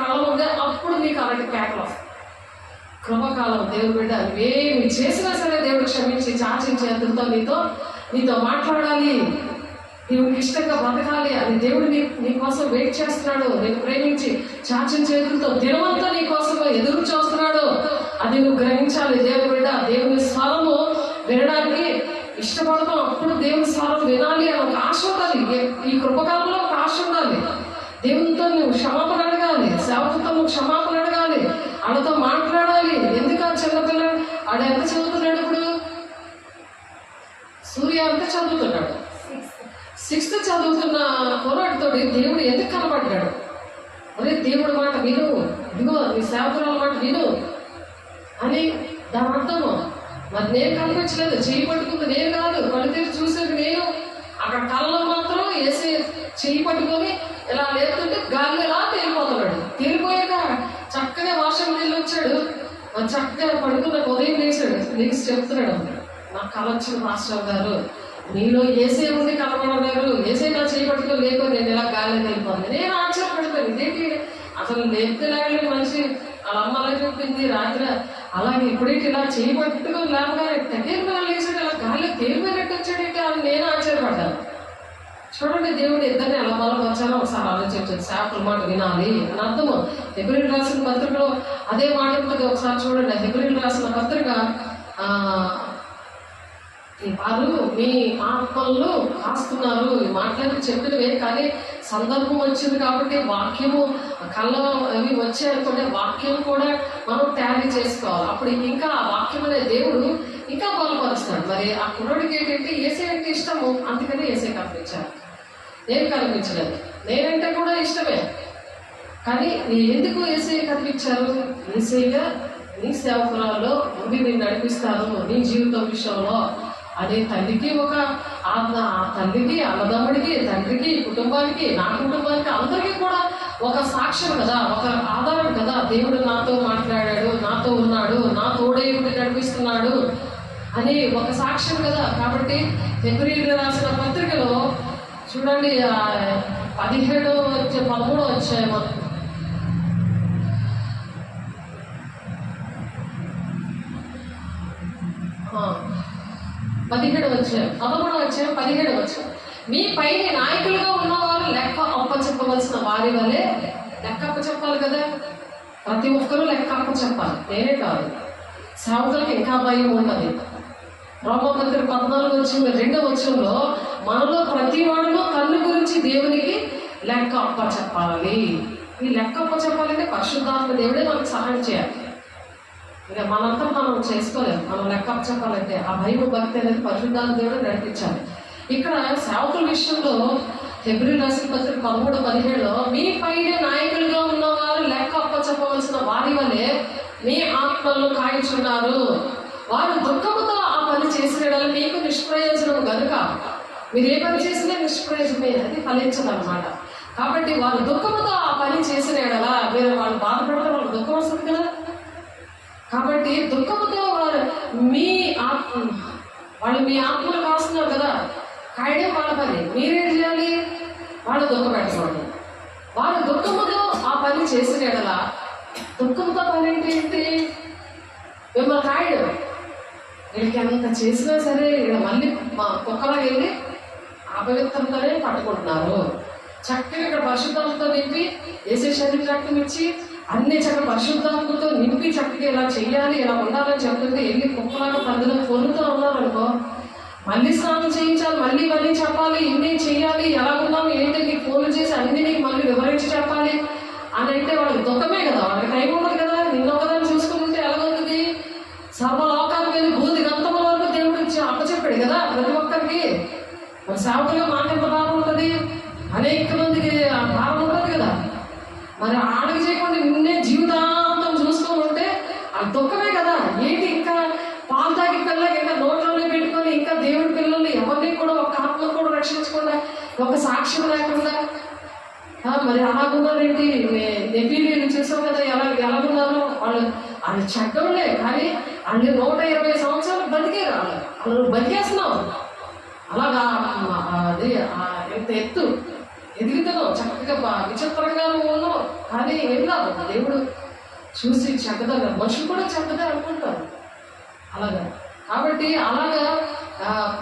కళ్ళ ముందే, అప్పుడు నీకు అలాంటి కేకలు వస్తాయి. కృపకాలం దేవుడు బిడ్డ ఏమి చేసినా సరే దేవుడు క్షమించి చాచించి అతనితో నీతో మాట్లాడాలి, దేవుడికి ఇష్టంగా బతకాలి అని దేవుడు నీకోసం వెయిట్ చేస్తున్నాడు. నేను ప్రేమించి చాచిన చేతులతో దినమంతా నీ కోసం ఎదురు చూస్తున్నాడు. అది నువ్వు గ్రహించాలి. దేవుడు బిడ్డ దేవుని స్వరము వినడానికి ఇష్టపడతాం. అప్పుడు దేవుని స్వరం వినాలి అని ఒక ఆశ ఉండాలి. ఈ కృపకాలంలో ఒక ఆశ ఉండాలి. దేవునితో నువ్వు క్షమాపణ అడగాలి, సేవకుతో నువ్వు క్షమాపణ అడగాలి, వాళ్ళతో మాట్లాడాలి. ఎందుకు ఆ చిన్నపిల్లడు ఆడ ఎంత చదువుతున్నాడు? ఇప్పుడు సూర్య ఎంత చదువుతున్నాడు? 6th చదువుతున్న కుర్రాడితో దేవుడు ఎందుకు కనబడ్డాడు? అరే దేవుడు మాట విను, ఇదిగో నీ సేవకురాల మాట విను అని దాని అర్థము. మరి నేను కనిపించలేదు, చేయి పట్టుకుంది నేను కాదు, కళ్ళు తెరిచి చూసేది నేను. అక్కడ కళ్ళలో మాత్రం వేసి చేయి పట్టుకొని ఇలా లేపుతుంటే గాలి ఎలా తేలిపోతున్నాడు. తేలిపోయాక చక్కగా వర్షం నీళ్ళు వచ్చాడు, చక్కగా పడుకున్న ఉదయం లేచి చెప్తున్నాడు, నాకు కళ వచ్చింది మాస్టర్ గారు, నీలో ఏసే ఉండి కనబడలేరు, ఏసే నా చేయి పట్టుకొని లేకపోతే నేను ఇలా గాలి తేలిపోయింది. నేను ఆశ్చర్యపడతాను, ఇదేంటి అసలు లేపుతేలాగలే మనిషి వాళ్ళ అమ్మ అలా చెప్పింది రాత్రి, అలాగే ఇప్పుడేంటి ఇలా చేయి పట్టుకొని లేపగానే తగ్గేది లేచాడు, ఇలా గాలి తేలిపోయినట్టు వచ్చాడేంటి అని నేను ఆశ్చర్యపడ్డాను. చూడండి దేవుడు ఇద్దరిని ఎలా బలపరచాలో ఒకసారి ఆలోచించండి. సేవకుల మాట వినాలి అని అర్థము. హెబ్రీయులకు రాసిన పత్రికలో అదే మాట ఉంటుంది. ఒకసారి చూడండి, హెబ్రీయులకు రాసిన పత్రిక వారు మీ ఆత్మలను కాస్తున్నారు. ఈ మాటలకి చెప్పినవే, కానీ సందర్భం వచ్చింది కాబట్టి వాక్యము కళ్ళ అవి వచ్చాయనుకుంటే వాక్యం కూడా మనం టాలీ చేసుకోవాలి. అప్పుడు ఇంకా ఆ వాక్యం అనే దేవుడు ఇంకా బలపరుస్తాడు. మరి ఆ కుర్రోడికి ఏంటంటే ఏసే అంటే ఇష్టము, అందుకని ఏసే కనిపించారు. నేను కనిపించలేదు, నేనంటే కూడా ఇష్టమే, కానీ ఎందుకు ఏసే కనిపించారు? ఏసైగా నీ సేవకురాల్లో ఉండి నేను నడిపిస్తాను నీ జీవితం విషయంలో అనే తల్లికి ఒక ఆ తల్లికి, అన్నదమ్ముడికి, తండ్రికి, కుటుంబానికి, నా కుటుంబానికి, అందరికీ కూడా ఒక సాక్ష్యం కదా, ఒక ఆధారం కదా. దేవుడు నాతో మాట్లాడాడు, నాతో ఉన్నాడు, నా తోడే ఉండి నడిపిస్తున్నాడు అని ఒక సాక్ష్యం కదా. కాబట్టి హెబ్రీయులకు రాసిన పత్రికలో చూడండి 13 వచ్చాయి మనకు. 17 వచ్చాయి, 11 వచ్చాయి, 17 వచ్చాయి. మీ పైన నాయకులుగా ఉన్నవారు లెక్క అప్పచెప్పవలసిన వారి వలె లెక్క అప్పచెప్పాలి కదా. ప్రతి ఒక్కరూ లెక్క అప్పచెప్పాలి, నేనే కాదు. సేవకులకు ఇంకా భయం ఉన్నది. రోమపత్రిక 14:2 మనలో ప్రతి వాడులో తల్లి గురించి దేవునికి లెక్క అప్పచెప్పాలి. ఈ లెక్క అప్పచెప్పాలంటే పరిశుద్ధాత్మ దేవుడే మనకు సహాయం చేయాలి. ఇక మనంతా మనం చేసుకోలేము. మనం లెక్క చెప్పాలంటే ఆ భయం భక్తి అనేది పరిశుద్ధాత్మ దేవుడు నడిపించాలి. ఇక్కడ సేవకుల విషయంలో హెబ్రీయులకు రాసిన పత్రిక 13:17 మీ పైన నాయకులుగా ఉన్నవారు లెక్క అప్పచెప్పవలసిన వారి వలె మీ ఆత్మలను కాయించున్నారు. వారు దుఃఖముతో ఆ పని చేసిన మీకు నిష్ప్రయోజనం కనుక మీరు ఏ పని చేసినా నిష్ప్రయోజనమే, అది ఫలించదన్నమాట. కాబట్టి వారు దుఃఖముతో ఆ పని చేసిన ఎడలా మీరు వాళ్ళు బాధపడతారు, వాళ్ళకి దుఃఖం వస్తుంది కదా. కాబట్టి దుఃఖముతో వాళ్ళు మీ ఆత్మలు కాస్తున్నారు కదా, కాయడే వాళ్ళ పని. మీరేం చేయాలి? వాళ్ళు దుఃఖం పెట్టుకోండి. వాళ్ళు దుఃఖముతో ఆ పని చేసిన ఎడల, దుఃఖంతో పని ఏంటి? మిమ్మల్ని కాయడు. వీళ్ళకి ఎంత చేసినా సరే ఇక్కడ మళ్ళీ మా కుక్కలా వెళ్ళి అపవిత్రంతోనే పట్టుకుంటున్నారు. చక్కగా ఇక్కడ పరిశుద్ధాత్మతో నింపి ఏసే శరీరం ఇచ్చి అన్ని చక్కగా పరిశుద్ధాత్మతో నింపి చక్కగా ఇలా చెయ్యాలి, ఇలా ఉండాలని చెప్తుంటే వెళ్ళి కుక్కలాగా పందులో పొరుతూ ఉన్నారనుకో, మళ్ళీ స్నానం చేయించాలి, మళ్ళీ ఇవన్నీ చెప్పాలి, ఇన్ని చెయ్యాలి, ఎలా ఉన్నాము ఏంటి నీకు ఫోన్లు చేసి అన్ని నీకు మళ్ళీ వివరించి చెప్పాలి అని అంటే వాళ్ళకి దుఃఖమే కదా. వాళ్ళకి టైం ఉండదు కదా. నిన్నొక్కదాన్ని చూసుకుంటే ఎలాగవుతుంది? సర్వలోకానికి వెళ్ళి భూతి గంతముల వరకు దేవుడు ఇచ్చి అప్పచెప్పాడు కదా ప్రతి ఒక్కరికి. మరి సేవకులుగా మాకెంత భారం ఉంటుంది? అనేక మందికి ఆ భారం ఉంటుంది కదా. మరి ఆడకి చేయకుండా నిన్నే జీవితాంతం చూసుకొని ఉంటే అది దుఃఖమే కదా. ఏంటి ఇంకా పాలు తాగి పిల్లలకి ఇంకా నోట్లోనే పెట్టుకొని ఇంకా దేవుడి పిల్లల్ని ఎవరిని కూడా ఒక ఆత్మ కూడా రక్షించకుండా, ఒక సాక్ష్యం లేకుండా మరి అలాగున్నారేంటి? నెఫీలీలు చూసాం కదా ఎలాగున్నారో. వాళ్ళు చెడ్డోళ్ళే, కానీ వాళ్ళు 120 సంవత్సరాలు బతికేరు. వాళ్ళు బతికేస్తున్నావు అలాగా. అది ఎంత ఎత్తు ఎదుగుతున్నావు, చక్కగా విచిత్రంగా నువ్వు ఉన్నావు, కానీ ఏం రాదు. దేవుడు చూసి చెడ్డదన్నారు, మనుషులు కూడా చెడ్డదే అనుకుంటారు అలాగా. కాబట్టి అలాగా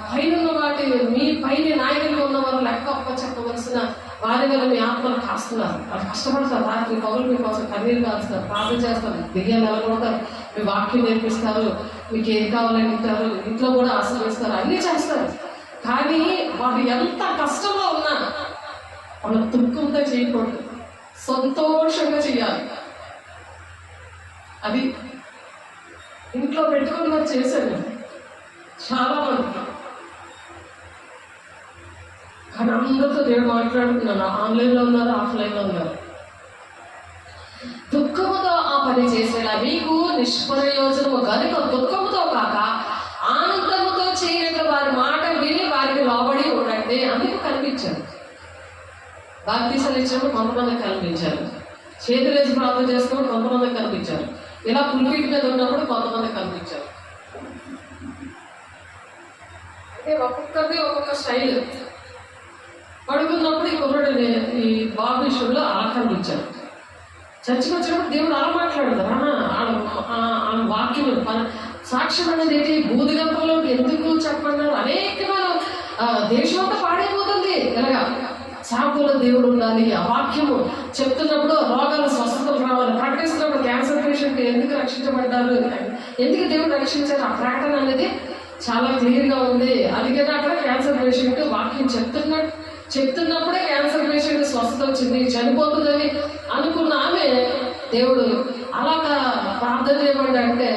పైన వాటి మీ పైన నాయకులు ఉన్నవారు లెక్క అప్ప చెప్పవలసిన వారి వల్ల మీ ఆత్మలు కాస్తున్నారు. వాళ్ళు కష్టపడతారు, రాత్రి పగులు మీకోసం కన్నీరు కాస్తారు, ప్రార్థన చేస్తారు, బియ్యాలు నెలకొడతారు, మీ వాక్యం నేర్పిస్తారు, మీకు ఏది కావాలని ఇస్తారు, ఇంట్లో కూడా ఆశ్రయిస్తారు, అన్నీ చేస్తారు. కానీ వాళ్ళు ఎంత కష్టంలో ఉన్నా వాళ్ళ దుఃఖంతో చేయకూడదు, సంతోషంగా చేయాలి. అది ఇంట్లో పెట్టుకొని మరి చేశాను చాలా మంది. కానీ అందరితో దేవుడు మాట్లాడుతున్నాను, ఆన్లైన్లో ఉన్నారు, ఆఫ్లైన్లో ఉన్నారు. దుఃఖముతో ఆ పని చేసేలా మీకు నిష్ప్రయోజనము కనుక దుఃఖముతో కాక ఆనందముతో చేయనట్లు వారి మాట విని వారికి లోబడి ఉండండి. అందుకు కనిపించారు. బాప్తీసాలు ఇచ్చినప్పుడు కొంతమందికి కనిపించారు, చేతులేసి ప్రార్థన చేసినప్పుడు కొంతమందికి కనిపించారు, ఇలా పుల్పీట్ మీద ఉన్నప్పుడు కొంతమందికి కనిపించారు. అంటే ఒక్కొక్కరిది ఒక్కొక్క స్టైల్. పడుకున్నప్పుడు ఈ కుర్రుడిని ఈ బాబు విషయంలో అలా కనిపించారు. చర్చకు వచ్చినప్పుడు దేవుడు అలా మాట్లాడతారు. ఆ వాక్యం సాక్ష్యం అనేది ఏంటి? బూదిగంపలో ఎందుకు చెప్పన్నారు? అనేకమైన దేశం అంతా పాడైపోతుంది. ఎలాగా సాకులో దేవుడు ఉండాలి. ఆ వాక్యము చెప్తున్నప్పుడు రోగాలు స్వస్థతలు రావాలి, ప్రకటిస్తున్నప్పుడు క్యాన్సర్ పేషెంట్ ఎందుకు రక్షించబడ్డారు, ఎందుకు దేవుడు రక్షించారు, ఆ ప్రకటన అనేది చాలా క్లియర్గా ఉంది. అందుకని అక్కడ క్యాన్సర్ పేషెంట్ వాక్యం చెప్తున్నప్పుడే క్యాన్సర్ పేషెంట్ స్వస్థత వచ్చింది, చనిపోతుందని అనుకున్న ఆమె దేవుడు అలాగా ప్రార్థన చేయమండి అంటే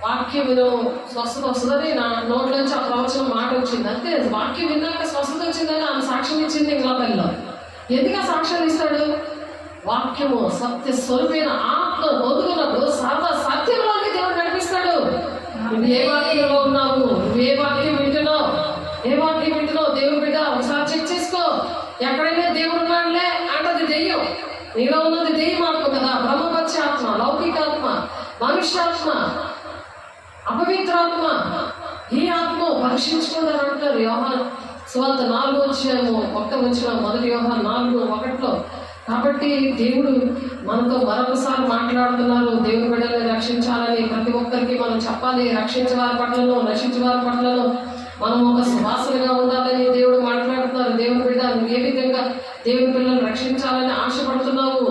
వాక్యం విను స్వస్థత వస్తుందని నా నోట్లోంచి ఆ ప్రవచనం మాట వచ్చింది. అంతే, వాక్యం విన్నాక స్వస్థత వచ్చిందని ఆమె సాక్ష్యం ఇచ్చింది ఇంగ్లాండ్లో. ఎందుకు ఆ సాక్ష్యాలు ఇస్తాడు? వాక్యము సత్య స్వరూపైన ఆత్మ పొందుకున్నప్పుడు సర్వ సత్యంలోకి దేవుడు నడిపిస్తాడు. నువ్వు ఏ వాక్యంలో ఉన్నావు, నువ్వు ఏ వాక్యం వింటున్నావు, ఏ వాక్యం వింటున్నావు? దేవుడు బిడ్డ ఒకసారి చెక్ చేసుకో. ఎక్కడైనా దేవుడు ఉన్నాడులే అంటది దెయ్యం. నీలో ఉన్నది దెయ్యం ఆత్మ కదా, బ్రహ్మపక్ష ఆత్మ, లౌకికాత్మ, మనుష్యాత్మ, అపవిత్రాత్మ. ఈ ఆత్మ పరీక్షించుకుందని అంటారు యోహాను సువార్త 4:1 మొదటి యోహాను 4:1. కాబట్టి దేవుడు మనతో మరొకసారి మాట్లాడుతున్నారు. దేవుని బిడ్డల్ని రక్షించాలని ప్రతి ఒక్కరికి మనం చెప్పాలి. రక్షించే వారి పట్లను, నశించే వారి పట్లను మనం ఒక సువాసనగా ఉండాలని దేవుడు మాట్లాడుతున్నారు. దేవుని బిడ్డ నువ్వు ఏ విధంగా దేవుని పిల్లలను రక్షించాలని ఆశపడుతున్నావు?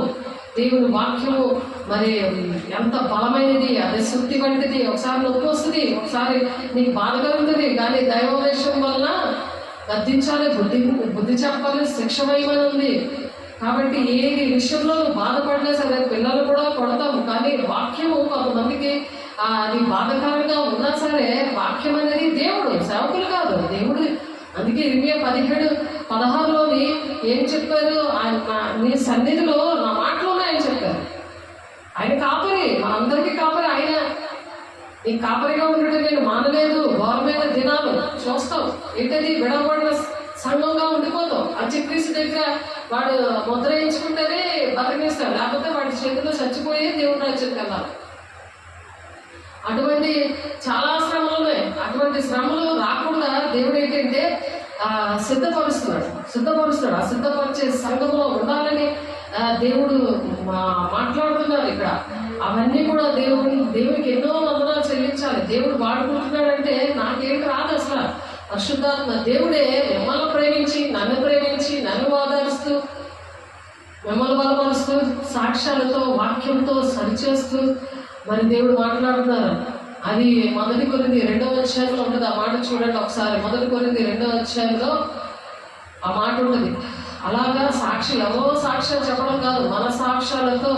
దేవుని వాక్యము మరి ఎంత బలమైనది, అది శుద్ధి వంటిది. ఒకసారి నొప్పి వస్తుంది, ఒకసారి నీకు బాధగా ఉంటుంది, కానీ దైవోపదేశం వలన గద్దించాలి, బుద్ధి చెప్పాలి, శిక్ష వేయమని ఉంది. కాబట్టి ఏ విషయంలో నువ్వు బాధపడలే సరే, పిల్లలు కూడా కొడతాము, కానీ వాక్యము కొంతమందికి అది బాధకరంగా ఉన్నా సరే వాక్యం అనేది దేవుడు, సేవకులు కాదు, దేవుడు. అందుకే ఇర్మియా 17:16 ఏం చెప్పారు? ఆయన నీ సన్నిధిలో నా మాటలోనే ఆయన చెప్పారు. ఆయన కాపరి, మనందరికీ కాపరి ఆయన. నీ కాపరిగా ఉండడం నేను మానలేదు. ఘోరమైన దినాలు చూస్తావు. ఏంటది? విడవబడిన సంఘంగా ఉండిపోతావు. అంత్యక్రీస్తు దగ్గర వాడు ముద్ర వేయించుకుంటేనే బతికిస్తాడు, లేకపోతే వాడి చేతిలో చచ్చిపోయి దేవుడు రాజ్యానికి వెళ్ళాలి. అటువంటి చాలా శ్రమలు ఉన్నాయి. అటువంటి శ్రమలు రాకుండా దేవుడు ఏంటంటే సిద్ధపరుస్తున్నాడు. ఆ సిద్ధపరిచే సంఘంలో ఉండాలని దేవుడు మాట్లాడుతున్నారు ఇక్కడ. అవన్నీ కూడా దేవునికి ఎన్నో వందనాలు చెల్లించాలి. దేవుడు వాడుకుంటున్నాడంటే నాకేంటి రాదు అసలు. పరిశుద్ధాత్మ దేవుడే మిమ్మల్ని ప్రేమించి, నన్ను ప్రేమించి, నన్ను ఆదరిస్తూ, మిమ్మల్ని బలపరుస్తూ, సాక్ష్యాలతో, వాక్యంతో సరిచేస్తూ మరి దేవుడు మాట్లాడుతున్నారు. అది 1 కొరింథీ 2:2 ఉంటుంది. ఆ మాట చూడండి ఒకసారి. 1 కొరింథీ 2:2 ఆ మాట ఉంటుంది. అలాగా సాక్షి ఎవరో సాక్ష్యాలు చెప్పడం కాదు, మన సాక్ష్యాలతో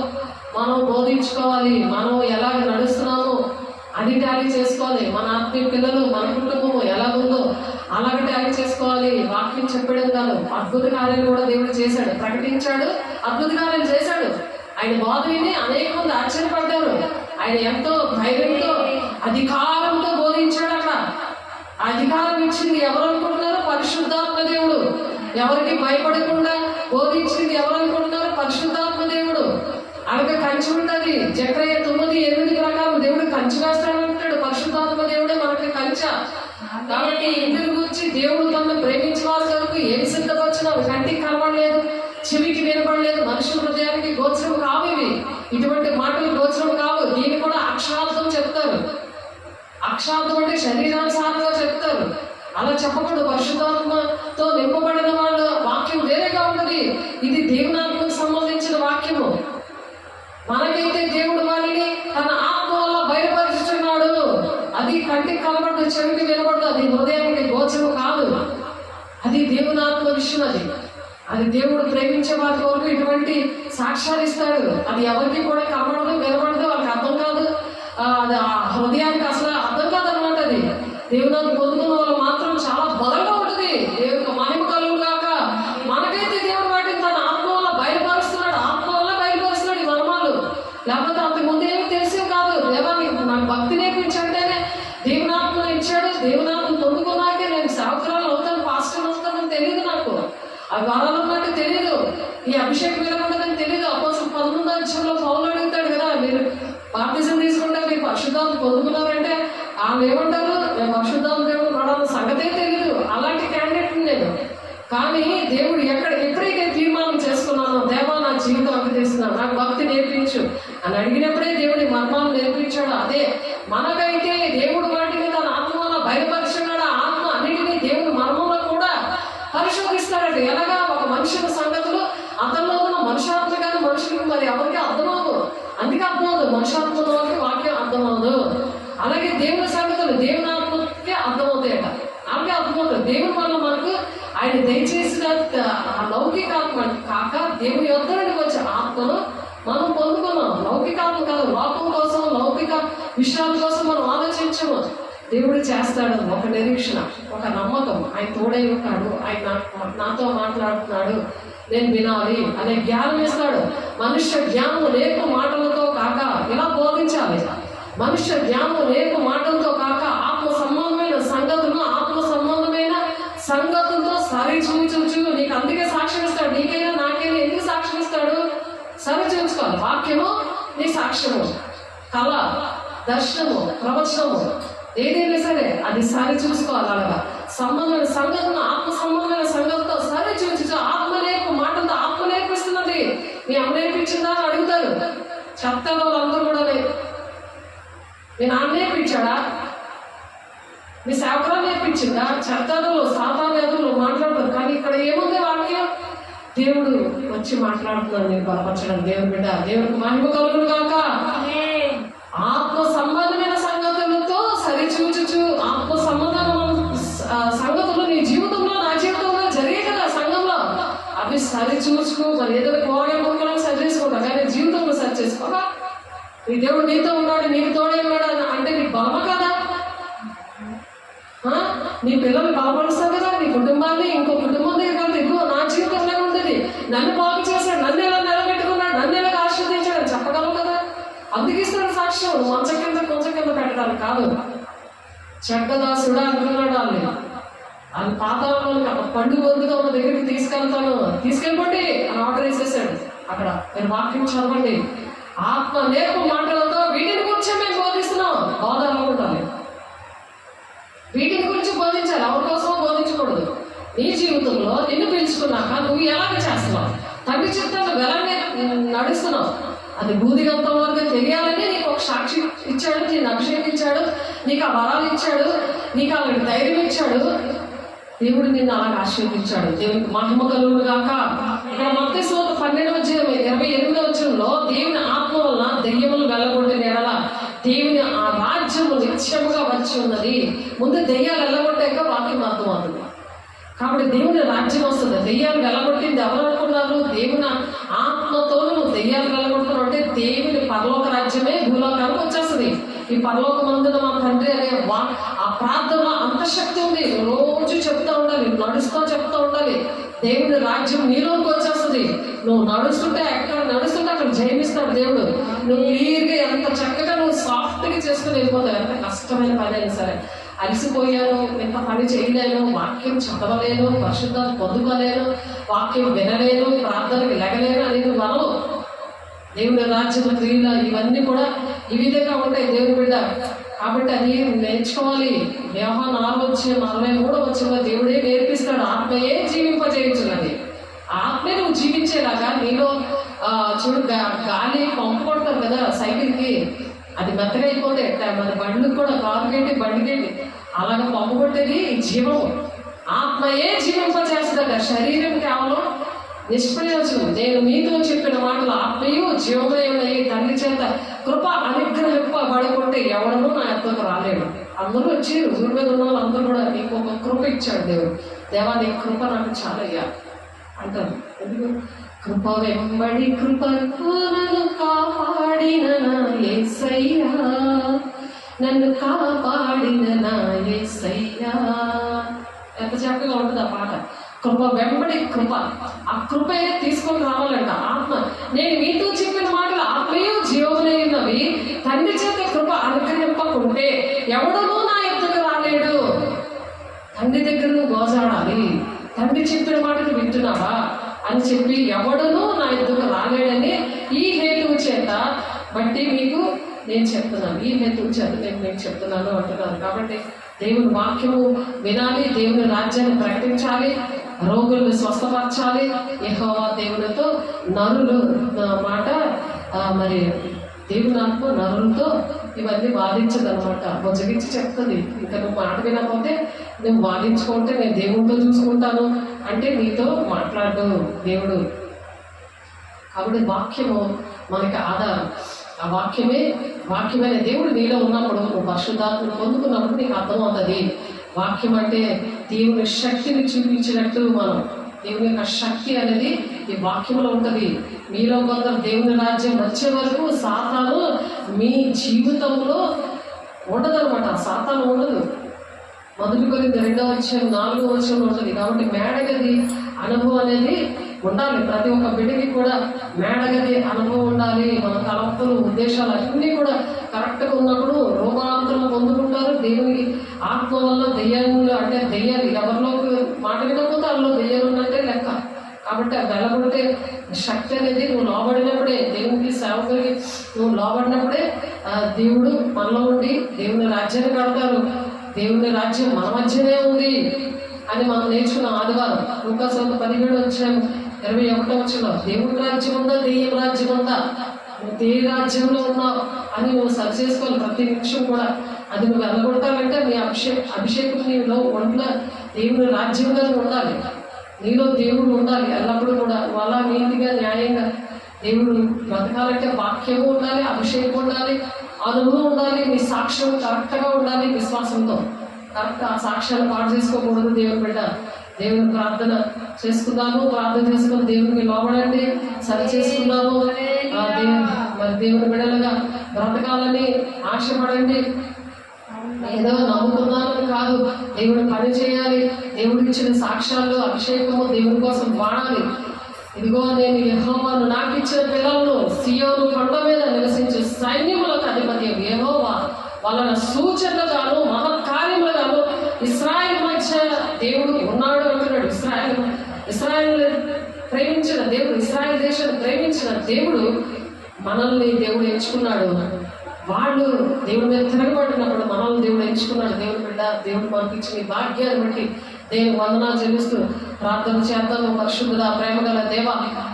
మనం బోధించుకోవాలి. మనం ఎలాగ నడుస్తున్నామో అది టాలీ చేసుకోవాలి. మన ఆత్మీయ పిల్లలు, మన కుటుంబము ఎలాగుందో అలాగే టాలీ చేసుకోవాలి. వాక్యం చెప్పడం కాదు. అద్భుత కార్యాలు కూడా దేవుడు చేశాడు, ప్రకటించాడు, అద్భుత కార్యాలు చేశాడు. ఆయన బోధ విని అనేక మంది ఆశ్చర్యపడ్డారు. ఆయన ఎంతో ధైర్యంతో, అధికారంతో బోధించాడు. అక్కడ అధికారం ఇచ్చింది ఎవరు అనుకుంటున్నారు? పరిశుద్ధాత్మ దేవుడు. ఎవరికి భయపడకుండా బోధించింది ఎవరు అనుకుంటున్నారు? పరిశుద్ధాత్మ దేవుడు. అలాగే కంచి ఉంటుంది. జకరయ్య 9:8 ప్రకారం దేవుడు కంచి వేస్తాడంటాడు. పరిశుద్ధాత్మ దేవుడే మనకి కంచ. కాబట్టి ఇంటిని గురించి దేవుడు తనను ప్రేమించే వారి వరకు ఏమి సిద్ధపరిచినా అవి కంటికి కనబడలేదు, చెవికి వినపడలేదు, మనుషుల హృదయానికి గోచరం కావు. ఇవి ఇటువంటి మాటలు గోచరం కావు. దీన్ని కూడా అక్షరార్థం చెప్తారు. అక్షరార్థం అంటే శరీరానుసారంగా చెప్తారు. అలా చెప్పకూడదు. పరిశుద్ధాత్మతో నింపబడిన వాళ్ళ వాక్యం వేరేగా ఉన్నది. ఇది దేవునాత్మకు సంబంధించిన వాక్యము. మనకైతే దేవుడు వారిని తన ఆత్మ వల్ల బయలుపరుచుతున్నాడు. అది కంటికి కనబడదు, చెవికి వినబడదు, అది హృదయానికి గోచరం కాదు. అది దేవునాత్మ విషయం. అది దేవుడు ప్రేమించే వారి వరకు ఇటువంటి సాక్ష్యాలు ఇస్తాడు. అది ఎవరికి కూడా కనబడదు, వినబడదు, వాళ్ళకి అర్థం కాదు. అది ఆ హృదయానికి అసలు అర్థం కాదనమాట. అది దేవునాత్మ పొందుకున్న వాళ్ళు మాత్రం చాలా బలంగా ఉంటుంది. దేవునికి మహిమ కలుగు కాక. మనకైతే దేవుడు వాటిని తన ఆత్మ వల్ల బయలుపరుస్తున్నాడు. ఆత్మ వల్ల బయలుపరుస్తున్నాడు ఈ మర్మాలు. లేకపోతే అంతకుముందు ఏమి తెలిసేవి కాదు. దేవాన్ని నాకు భక్తి నేర్పించంటేనే దేవునాత్మను ఇచ్చాడు. దేవునాత్మను పొందుకున్నాకే నేను సేవకురాలు అవుతాను, పాస్టర్ అవుతానని తెలియదు నాకు. ఆ వరాలు ఉన్నట్టు తెలియదు. ఈ అభిషేకం వినకుండాదని తెలియదు. అపోస్తలుల 11వ అధ్యాయంలో పౌలు అడుగుతాడు కదా, మీరు బాప్తిజం తీసుకుంటే మీరు పరిశుద్ధాత్మ పొందుకున్నారంటే వాళ్ళు ఏమంటారు, నేను పరిశుద్ధాత్మ దేవుడు పడాలని సంగతే తెలియదు. అలాంటి క్యాండిడేట్ నేను. కానీ దేవుడు ఎప్పుడైతే తీర్మానం చేసుకున్నానో, దేవా నా జీవితం అంకిస్తున్నాను, నాకు భక్తి నేర్పించు అని అడిగినప్పుడే దేవుడి మర్మాలు నేర్పించాడు. అదే మనకైతే దేవుడు వాటిని తన ఆత్మ వల్ల బయలుపరిచున్నాడు. ఆ ఆత్మ అన్నిటినీ దేవుడి మర్మంలో కూడా పరిశోధిస్తాడట. ఎలాగా ఒక మనుషుల సంగతులు అతనిలో ఉన్న మనుషాత్మ కానీ మనుషులకు మరి ఎవరికి అర్థమవుదు. అందుకే అర్థమవుదు. మనుషాత్మ వారికి వాక్యం అర్థమవుదు. అలాగే దేవుని సంగతులు దేవుని ఆత్మకే అర్థమవుతాయట. అలాగే అర్థమవుతుంది. దేవుని వల్ల మనకు ఆయన దయచేసిన లౌకిక ఆత్మ కాక దేవుని యొద్ద నుండి వచ్చే ఆత్మను మనం పొందుకున్నాం. లౌకికాత్మ కాదు. లోకం కోసం, లౌకిక విషయాల కోసం మనం ఆలోచించము. దేవుడు చేస్తాడు. ఒక నిరీక్షణ, ఒక నమ్మకం. ఆయన తోడై ఉంటాడు, ఆయన నాతో మాట్లాడుతున్నాడు, నేను వినాలి అనే జ్ఞానం ఇస్తాడు. మనుష్య జ్ఞానం లేక మాటలతో కాక ఇలా బోధించాలి. మనుష్య జ్ఞానం లేక మాటలతో కాక ఆత్మ సంబంధమైన సంగతులు, ఆత్మ సంబంధమైన సంగతులతో సరిచూచు. నీకు అందుకే సాక్ష్యం ఇస్తాడు. నీకైనా నాకైనా ఎందుకు సాక్ష్యం ఇస్తాడు? సరిచూచుకోవాలి. వాక్యము నీ సాక్ష్యము, కళ, దర్శనము, ప్రవచనము ఏదైనా సరే అది సరి చూసుకోవాలి. అలాగా సంబంధమైన సంగతులు, ఆత్మ సంబంధమైన సంగతితో సరి చూచు. ఆత్మ నేర్పు మాటలతో ఆత్మ నేర్పిస్తున్నది. మీ అమ్మ నేర్పించిందా అని అడుగుతారు. చెప్తారు వాళ్ళందరూ కూడా. మీ నాన్న నేర్పించాడా? మీ సేవకురాలు నేర్పించిందా? చెప్తారు. సాతాను ఎదురు మాట్లాడతారు. కానీ ఇక్కడ ఏముంది వాక్యం? దేవుడు వచ్చి మాట్లాడుతున్నాడు నేను బలపరచడం. దేవుని బిడ్డ, దేవుడికి మహిమ కలుగును కాక. ఆత్మ సంబంధమైన సంగతులతో సరిచూచుచు. ఆత్మ సంబంధమైన సంగతులు నీ జీవితంలో, నా జీవితంలో జరిగే కదా సంఘంలో. అవి సరిచూచుకో. మరి ఏదైనా కోరడానికి సరి చేసుకుంటా, కానీ జీవితంలో సరి చేసుకోగా. నీ దేవుడు నీతో ఉన్నాడు, నీకు తోడే ఉన్నాడు అంటే నీకు బలమా కదా? నీ పిల్లల్ని బలపరుస్తావు కదా. నీ కుటుంబాన్ని ఇంకో కుటుంబం దగ్గర కాదు, ఇదిగో నా జీవితంలో ఉంటుంది, నన్ను బాగు చేశాడు, నన్ను ఎలా నిలబెట్టుకున్నాడు, నన్ను ఎలా ఆశీర్వదించాడు అని చెప్పగలవు కదా. అందుకు ఇస్తాడు సాక్ష్యం. మంచం కింద కొంచెం కింద పెట్టడానికి కాదు. చెడ్డదాసుడా అంటున్నాడు వాళ్ళు పాతాళంలోకి పండుగ వద్దుగా ఉన్న దగ్గరికి తీసుకెళ్ళిపోండి అని ఆర్డర్ వేసేసాడు. అక్కడ మీరు వాక్యం చదవండి. ఆత్మ నేర్పు మాటలతో వీటిని గురించి మేము బోధిస్తున్నాం. బోధ ఎలా ఉండాలి? వీటిని గురించి బోధించాలి. ఎవరి కోసమో బోధించకూడదు. నీ జీవితంలో నిన్ను పిలుచుకున్నాక నువ్వు ఎలాగ చేస్తున్నావు, తండ్రి చిత్తంలో ఎలాగే నడుస్తున్నావు, అది బూదిగంతం వరకు తెలియాలని నీకు ఒక సాక్షి ఇచ్చాడు, నేను అభిషేకించాడు, నీకు ఆ వరాలు ఇచ్చాడు, నీకు అలాంటి ధైర్యం ఇచ్చాడు. దేవుడు నిన్ను అలాగ ఆశీర్వదించాడు. దేవునికి మహిమ కలుగును గాక. ఇక్కడ మత్తయి సువార్త 12:28 దేవుని ఆత్మ వలన దెయ్యములు వెళ్ళగొట్టిన ఎడల దేవుని ఆ రాజ్యము నిత్యముగా వచ్చి ఉన్నది. ముందు దెయ్యాలు వెళ్ళగొట్టాక వాక్యం అర్థమవుతుంది. కాబట్టి దేవుని రాజ్యం వస్తుంది. దెయ్యాలు వెళ్ళగొట్టింది ఎవరు అనుకున్నారు? దేవుని ఆత్మతోనూ దెయ్యాలు వెళ్ళగొడుతున్నాం అంటే దేవుని పరలోక రాజ్యమే భూలోకానికి వచ్చేస్తుంది. ఈ పరలోక మందున మా తండ్రి అనే ఆ ప్రార్థనలో అంత శక్తి ఉంది. రోజు చెప్తా ఉండాలి, నడుస్తూ చెప్తా ఉండాలి. దేవుని రాజ్యం నీలోకి వచ్చేస్తుంది. నువ్వు నడుస్తుంటే ఎక్కడ నడుస్తుంటే అక్కడ జయమిస్తాడు దేవుడు. నువ్వు క్లియర్గా ఎంత చక్కగా నువ్వు సాఫ్ట్గా చేసుకుని వెళ్ళిపోతావు. ఎంత కష్టమైన పని అయినా సరే, అలసిపోయాను, ఎంత పని చేయలేను, వాక్యం చదవలేను, పరిశుద్ధాన్ని పొందుకోలేను, వాక్యం వినలేను, ప్రార్థనకి లెగలేను అని నువ్వు అనవు. దేవుని రాజ్యం క్రియలు ఇవన్నీ కూడా ఈ విధంగా ఉంటాయి దేవుని బిడ్డ. కాబట్టి అది నేర్చుకోవాలి. యోహాను 6:43 దేవుడే నేర్పిస్తాడు. ఆత్మయే జీవింపజేయుచున్నది. ఆత్మే నువ్వు జీవించేలాగా నీలో చూడు, గాలి పంపు కొడతారు కదా సైకిల్కి, అది మెత్తగా అయిపోతే మరి బండ్లకు కూడా కారుకేంటి బండికేంటి అలాగ పంపు కొట్టేది జీవము. ఆత్మయే జీవింపజేస్తుందట. శరీరం కేవలం నిష్ప్రయోజనం. నేను మీతో చెప్పిన మాటలు ఆత్మయు జీవమై ఉన్నాయి. తండ్రి చేత కృప అనుగ్రహింపబడకుంటే ఎవడనూ నా యొద్దకు రాలేడు. అందరూ వచ్చి ఊరి మీద ఉన్న వాళ్ళు అందరూ కూడా నీకు ఒక కృప ఇచ్చాడు దేవుడు. దేవా నీ కృప నాకు చాలా అంటారు. ఎందుకు? కృప వెంబడి కృపకు నన్ను కాపాడిన నా యేసయ్యా, నన్ను కాపాడిన నా యేసయ్యా. ఎంత చక్కగా ఉంటుంది ఆ పాట. కృప వెంబడి కృప, ఆ కృపే తీసుకొని రావాలంట. ఆత్మ నేను మీతో చెప్పిన మాటలు ఆత్మయు జీవములైనవి, తండ్రి చేత కృప అనుగ్రహింపకుంటే ఎవడనూ నా యొద్దకు రాలేడు. తండ్రి దగ్గర నువ్వు గోజాడాలి. తండ్రి చెప్పిన మాటలు వింటున్నావా అని చెప్పి ఎవడనూ నా యొద్దకు రాలేడని ఈ హేతువు చేత బట్టి మీకు నేను చెప్తున్నాను. ఈ హేతువు చేత నేను చెప్తున్నాను అంటున్నాను. కాబట్టి దేవుని వాక్యము వినాలి, దేవుని రాజ్యాన్ని ప్రకటించాలి, రోగులను స్వస్థపరచాలి. యెహోవా దేవునితో నరులు మాట మరి దేవుని ఆత్మ నరులతో ఇవన్నీ వాదించదు అనమాట. బొజగించి చెప్తుంది. ఇంకా నువ్వు మాట వినకపోతే నువ్వు వాదించుకుంటే నేను దేవునితో చూసుకుంటాను అంటే నీతో మాట్లాడు దేవుడు. కాబట్టి వాక్యము మనకి ఆధారం. ఆ వాక్యమైన దేవుడు నీలో ఉన్నప్పుడు నువ్వు పరిశుద్ధాత్మను పొందుకున్నప్పుడు నీకు అర్థమవుతుంది. వాక్యం అంటే దేవుని శక్తిని చూపించినట్టు మనం దేవుని యొక్క శక్తి అనేది ఈ వాక్యంలో ఉంటుంది. మీలో కొందరు దేవుని రాజ్యం వచ్చే వరకు సాతాను మీ జీవితంలో ఉండదన్నమాట. సాతాను ఉండదు. మొదటి కొరింథీ 2:4 ఉంటుంది. కాబట్టి మేడగది అనుభవం అనేది ఉండాలి. ప్రతి ఒక్క బిడ్డకి కూడా మేడగది అనుభవం ఉండాలి. మన తలంపులు ఉద్దేశాలు అన్నీ కూడా కరెక్ట్గా ఉన్నప్పుడు రూపాంతరం పొందుకుంటారు. దేవునికి ఆత్మ వల్ల దెయ్యాలు అంటే దెయ్యాలు ఎవరిలోకి మాట వినకపోతే అందులో దెయ్యాలు ఉన్నట్టే లెక్క. కాబట్టి ఆ వెళ్ళబడితే శక్తి అనేది నువ్వు లోబడినప్పుడే, దేవునికి సేవకులకి నువ్వు లోబడినప్పుడే దేవుడు మనలో ఉండి దేవుని రాజ్యాన్ని కడతారు. దేవుని రాజ్యం మన మధ్యనే ఉంది అని మనం నేర్చుకున్నాం ఆదివారం. లూకాసు 17:21 దేవుని రాజ్యం ఉందా దెయ్యం రాజ్యం ఉందా, నువ్వు ఏ రాజ్యంలో ఉన్నావు అని నువ్వు సరి చేసుకోవాలి. ప్రతి నిమిషం కూడా అది నువ్వు వెళ్ళగొట్టాలంటే నీ అభిషేకం నీలో ఒంట్లో దేవుని రాజ్యంగా ఉండాలి. నీలో దేవుడు ఉండాలి ఎల్లప్పుడూ కూడా. అలా నీతిగా న్యాయంగా దేవుడు బ్రతకాలంటే వాక్యము ఉండాలి, అభిషేకం ఉండాలి, అనుభవం ఉండాలి, నీ సాక్ష్యం కరెక్ట్గా ఉండాలి. విశ్వాసంతో కరెక్ట్ ఆ సాక్ష్యాన్ని పాటు చేసుకోకూడదు. దేవుని బిడ్డ దేవుని ప్రార్థన చేసుకుందాము. ప్రార్థన చేసుకుని దేవునికి లోబడండి. సరి చేసుకుందాము. మరి దేవుని బిడ్డలుగా బ్రతకాలని ఆశపడండి. ఏదో నమ్ముకున్నానని కాదు, దేవుడు పని చేయాలి. దేవుడికి ఇచ్చిన సాక్ష్యాలు అభిషేకము దేవుని కోసం వాడాలి. ఇదిగో నేను యెహోవాను నాకు ఇచ్చిన పిల్లలను సియోను కొండ మీద నివసించే సైన్యములకు అధిపతి యెహోవా వాళ్ళ సూచనలుగాను మహత్కార్యములుగాను ఇశ్రాయేలు మధ్య దేవుడు ఉన్నాడు అంటున్నాడు. ఇశ్రాయేలు ప్రేమించిన దేవుడు, ఇశ్రాయేల్ దేశాన్ని ప్రేమించిన దేవుడు మనల్ని దేవుడు ఎంచుకున్నాడు. వాళ్ళు దేవుడి మీద తిరగబడినప్పుడు మనల్ని దేవుడు ఎంచుకున్నాడు. దేవుని బిడ్డ దేవుడు మనకి ఇచ్చిన భాగ్యాన్ని బట్టి దేవుని వందనాలు చెల్లిస్తూ ప్రార్థన చేద్దాము. పరిశుద్ధుడ ప్రేమగల దేవ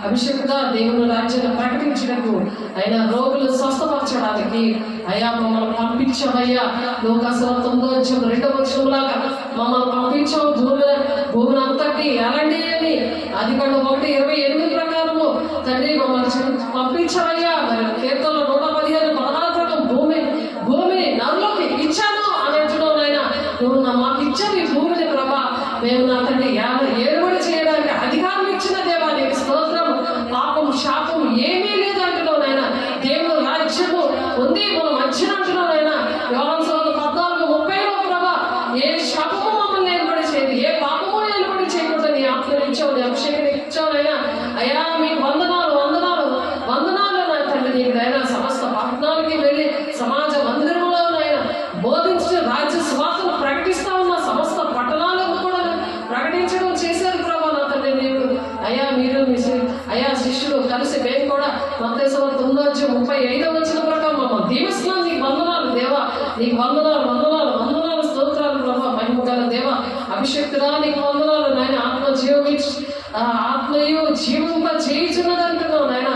అభిషేకుడా దేవుని రాజ్యాన్ని ప్రకటించడానికి అయినా రోగులు స్వస్థపరచడానికి అయ్యా మమ్మల్ని పంపించామయ్యా. లోకాసు 9:2 మమ్మల్ని పంపించావు. భూమిని అంతటి ఎలాంటి అని 11:28 ప్రకారము తండ్రి మమ్మల్ని పంపించామయ్యా. మరి కీర్తనలో 115:16 భూమి నరులోకి ఇచ్చాను అని అంటున్నావు నాయన. నువ్వు మాకు ఇచ్చావు ఈ భూమిని ప్రభా. మేము నా తండ్రి ఏర్పాటు చేయడానికి అధికారం ఇచ్చిన దేవా నీకు స్తోత్రం. పాపం శాపం ఏమీ లేదు అంటున్నావు నాయన. దేవుడు రాజ్యము ఉంది మన మధ్యన అంటున్నావు నాయన. యోహాను 14:30 ప్రభా ఏ శాపము మమ్మల్ని ఏర్పడి చేయదు, ఏ పాపము ఏర్పడి చేయకుండా నీ ఆత్మని ఇచ్చావు, నీ అభిషేకం ఇచ్చావు నాయన. అయ్యా మీకు వందనాలు నా తండ్రి. నీకు నాయన సమస్త పట్టణాలకి వెళ్ళి సమాజ మందిరంలో నాయన బోధించిన రాజ్య స్వార్థను ప్రకటిస్తా ఉన్న సమస్త పట్టణాలను కూడా ప్రకటించడం చేశారు ప్రభా నా తండ్రి. నీవు అయ్యా మీరు అయ్యా శిష్యులు కలిసి మేము కూడా మత్తయి సువార్త 9:35 ప్రకారం మమ్మల్ని దీవిస్తున్నాను. నీకు వందనాలు దేవా, నీకు వందనాలు వందనాలు వందనాలు స్తోత్రాలు ప్రభా. మహిమ గల దేవా, అభిషక్తుడా నీకు వందనాలు నాయన. ఆత్మయు జీవింప చేయుచున్నది అంటున్నావు నాయన.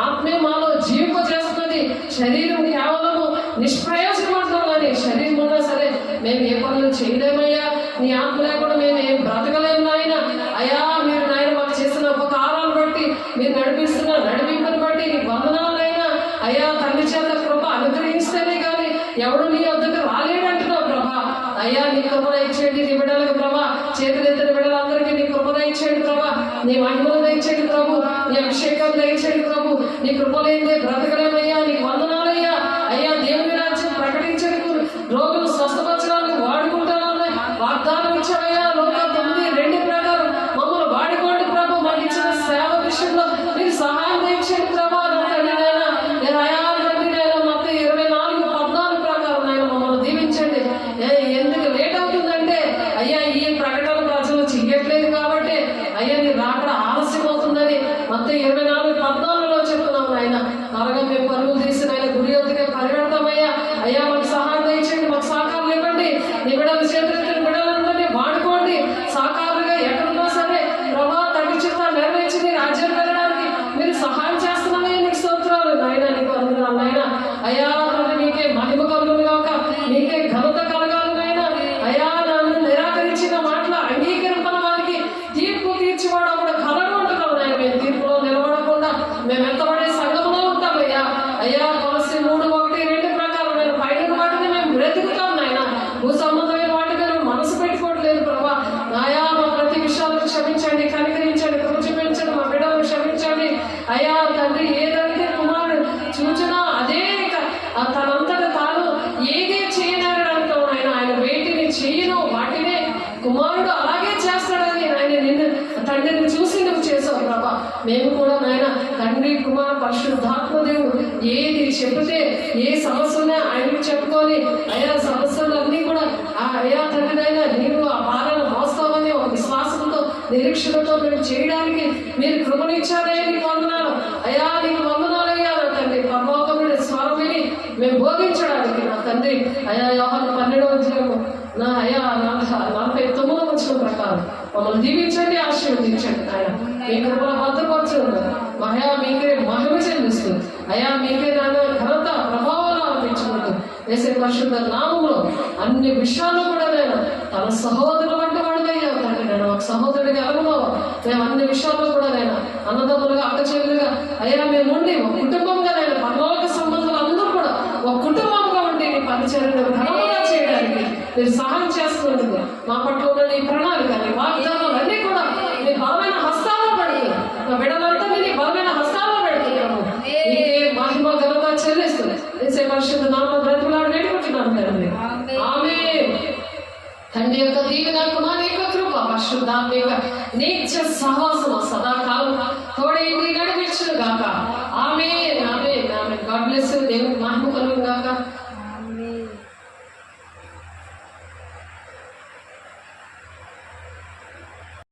ఆత్మే మాలో జీవింప చేస్తున్నది. శరీరం కేవలము నిష్ప్రయోజనం అంటాం, కానీ శరీరం ఉన్నా సరే మేము ఏ పనులు చేయలేమయ్యా. నీ ఆత్మ లేకుండా మేము ఏం బ్రతకలేము నాయన. అయ్యా మీరు నాయన మాకు చేసిన ఉపకారాలు బట్టి, మీరు నడిపిస్తున్న నడిపింపుని బట్టి నీకు వందనాలైనా. అయ్యా తండ్రి చేత కృప అనుగ్రహిస్తేనే కానీ ఎవడు నీ వద్దకు రాలేడంటున్నావు ప్రభా. అయ్యా నీ కృప దయచేయండి నీ బిడ్డలకు ప్రభా. చేతులెత్తిన బిడ్డలందరికీ నీ కృప దయచేయండి ప్రభా. నీ మహిమను దయచేయండి ప్రభు. నీ అభిషేకం దయచేయండి ప్రభు. నీ కృపలేందే బ్రతకలేమయ్యా. నీకు వందనాలయ్యా. అయ్యా దేవుని రాజ్యం ప్రకటించడానికి, రోగులు స్వస్థపరచడానికి వాడుకుంటానని వాగ్దానం ఇచ్చావయ్యా. లోక 9:2 ప్రకారం మమ్మల్ని వాడుకోండి ప్రభు. మాకు ఇచ్చిన సేవ విషయంలో మీరు సహాయం దయచేయండి ప్రభా. Matthew 24:14 ప్రకారం నాయన మమ్మల్ని దీవించండి. ఎందుకు లేట్ అవుతుందంటే అయ్యా ఈ ప్రకటన ప్రజలు చెయ్యట్లేదు కాబట్టి అయ్యా నీ రాకడ ఆలస్యం అవుతుందని Matthew 24:14 చెప్తున్నాం నాయన. త్వరగా మేము పరుగులు తీసిన ఆయన గుడి వద్దకే పరిగెడతామయ్యా. అయ్యా మాకు సహాయం దయచేయండి, మాకు సహకారం ఇవ్వండి. నీ బిడ్డల చేతులెత్తిన బిడ్డలందరినీ వాడుకోండి. సహకారులుగా ఎక్కడున్నా సరే ప్రభా తండ్రి చిత్త నెరవేర్చి నీ రాజ్యం వెళ్ళడానికి మీరు సహాయం చేస్తున్నామయ్యా. నీకు స్తోత్రాలు నాయన, నీకు వందనాలు నాయన. అయ్యా తండ్రి నీకే మహిమ కలుగును గాక, నీకే ఘనత కలగాలి నాయన. అయ్యా నన్ను నిరాకరించిన మాటల అంగీకరింపన వారికి తీర్పు తీర్చివాడు అప్పుడు కలడు ఉంటున్నాం నాయన. మేము తీర్పులో నిలబడకుండా మేము ఎంతబడే సంఘంలో ఉంటామయ్యా. అయ్యా కొలస్సీ 3:1-2 ప్రకారం మేము పైన వాటిని మేము బ్రతుకుతాం నాయన. భూ సంబంధమైన వాటి మీద మనసు పెట్టుకోవట్లేదు ప్రభా. అయ్యా మా ప్రతి విషయాలను క్షమించండి, కనికరించండి, కృప చూపించండి, మా బిడ్డలను క్షమించండి. అయ్యా తండ్రి ఏదైతే కుమారుడు చూచినా అదే తనంతట తాను ఏదే చేయలేడు అంటావు నాయన. ఆయన వేటిని చేయను వాటినే కుమారుడు అలాగే చేస్తాడని ఆయన నిన్ను తండ్రిని చూసి నువ్వు చేసావు ప్రభా. మేము కూడా నాయన తండ్రి కుమార పరిశుద్ధాత్మ దేవుడు ఏది చెబితే ఏ సమస్యనే ఆయనకు చెప్పుకొని అయ్యా సమస్యలన్నీ కూడా అయ్యా తండ్రినైనా నీవు ఆ భారాన్ని మోస్తామని ఒక విశ్వాసంతో నిరీక్షణతో మేము చేయడానికి మీరు కృపనిచ్చారే. నీకు వందనాలు అయ్యా, నీకు వందనాలు అయ్యా నా తండ్రి. పరలోకమైన స్వరం విని మేము బోధించడానికి నా తండ్రి అయ్యా యోహాను 12వ నా అయ్యా 49వ ప్రకారం మమ్మల్ని దీవించండి, ఆశీర్వదించండి ఆయన. మీ కృపలో భద్రపరచండి. అయ్యా మీకే మహిమ చెందిస్తూ అయ్యా మీకే నాన్న ఘనత ప్రభావాలు అర్పించుకుంటూ వేసే పరిశుద్ధ నామంలో అన్ని విషయాల్లో కూడా నేను తన సహోదరులు వంటి వాడుగా తండ్రి నేను ఒక సహోదరుడిగా అనుభవం. మేము అన్ని విషయాల్లో కూడా నేను అన్నదమ్ములుగా అక్క చెల్లుగా అయ్యా మేము ఉండి ఒక కుటుంబంగా నేను పరలోక సంబంధాలు అందరూ కూడా ఒక కుటుంబంగా ఉండి నీ పరిచర్యను ఘనంగా చేయడానికి మీరు సహాయం చేస్తున్నది. మా పట్ల ఉన్న నీ ప్రణాళిక నీ వాగ్దానాలు అన్నీ కూడా నీ బలమైన హస్తాల్లో పెడుతుంది. మా బిడ్డలంతా నీ బలమైన హస్తాల్లో పెడుతున్నాము. నీకే మహిమ ఘనత చెల్లిస్తుంది. వేసే పరిశుద్ధ నామములో బ్రతిమలాడి వేడుకుంటున్నాను తండ్రి. ఆమేన్. తండ్రి యొక్క దీవెన, కుమారుని యొక్క కృప, పరిశుద్ధాత్మ యొక్క నిత్య సహవాసము సదాకాలం తోడై నడిపించును గాక. ఆమేన్ ఆమేన్ ఆమేన్. God bless you. దేవునికి మహిమ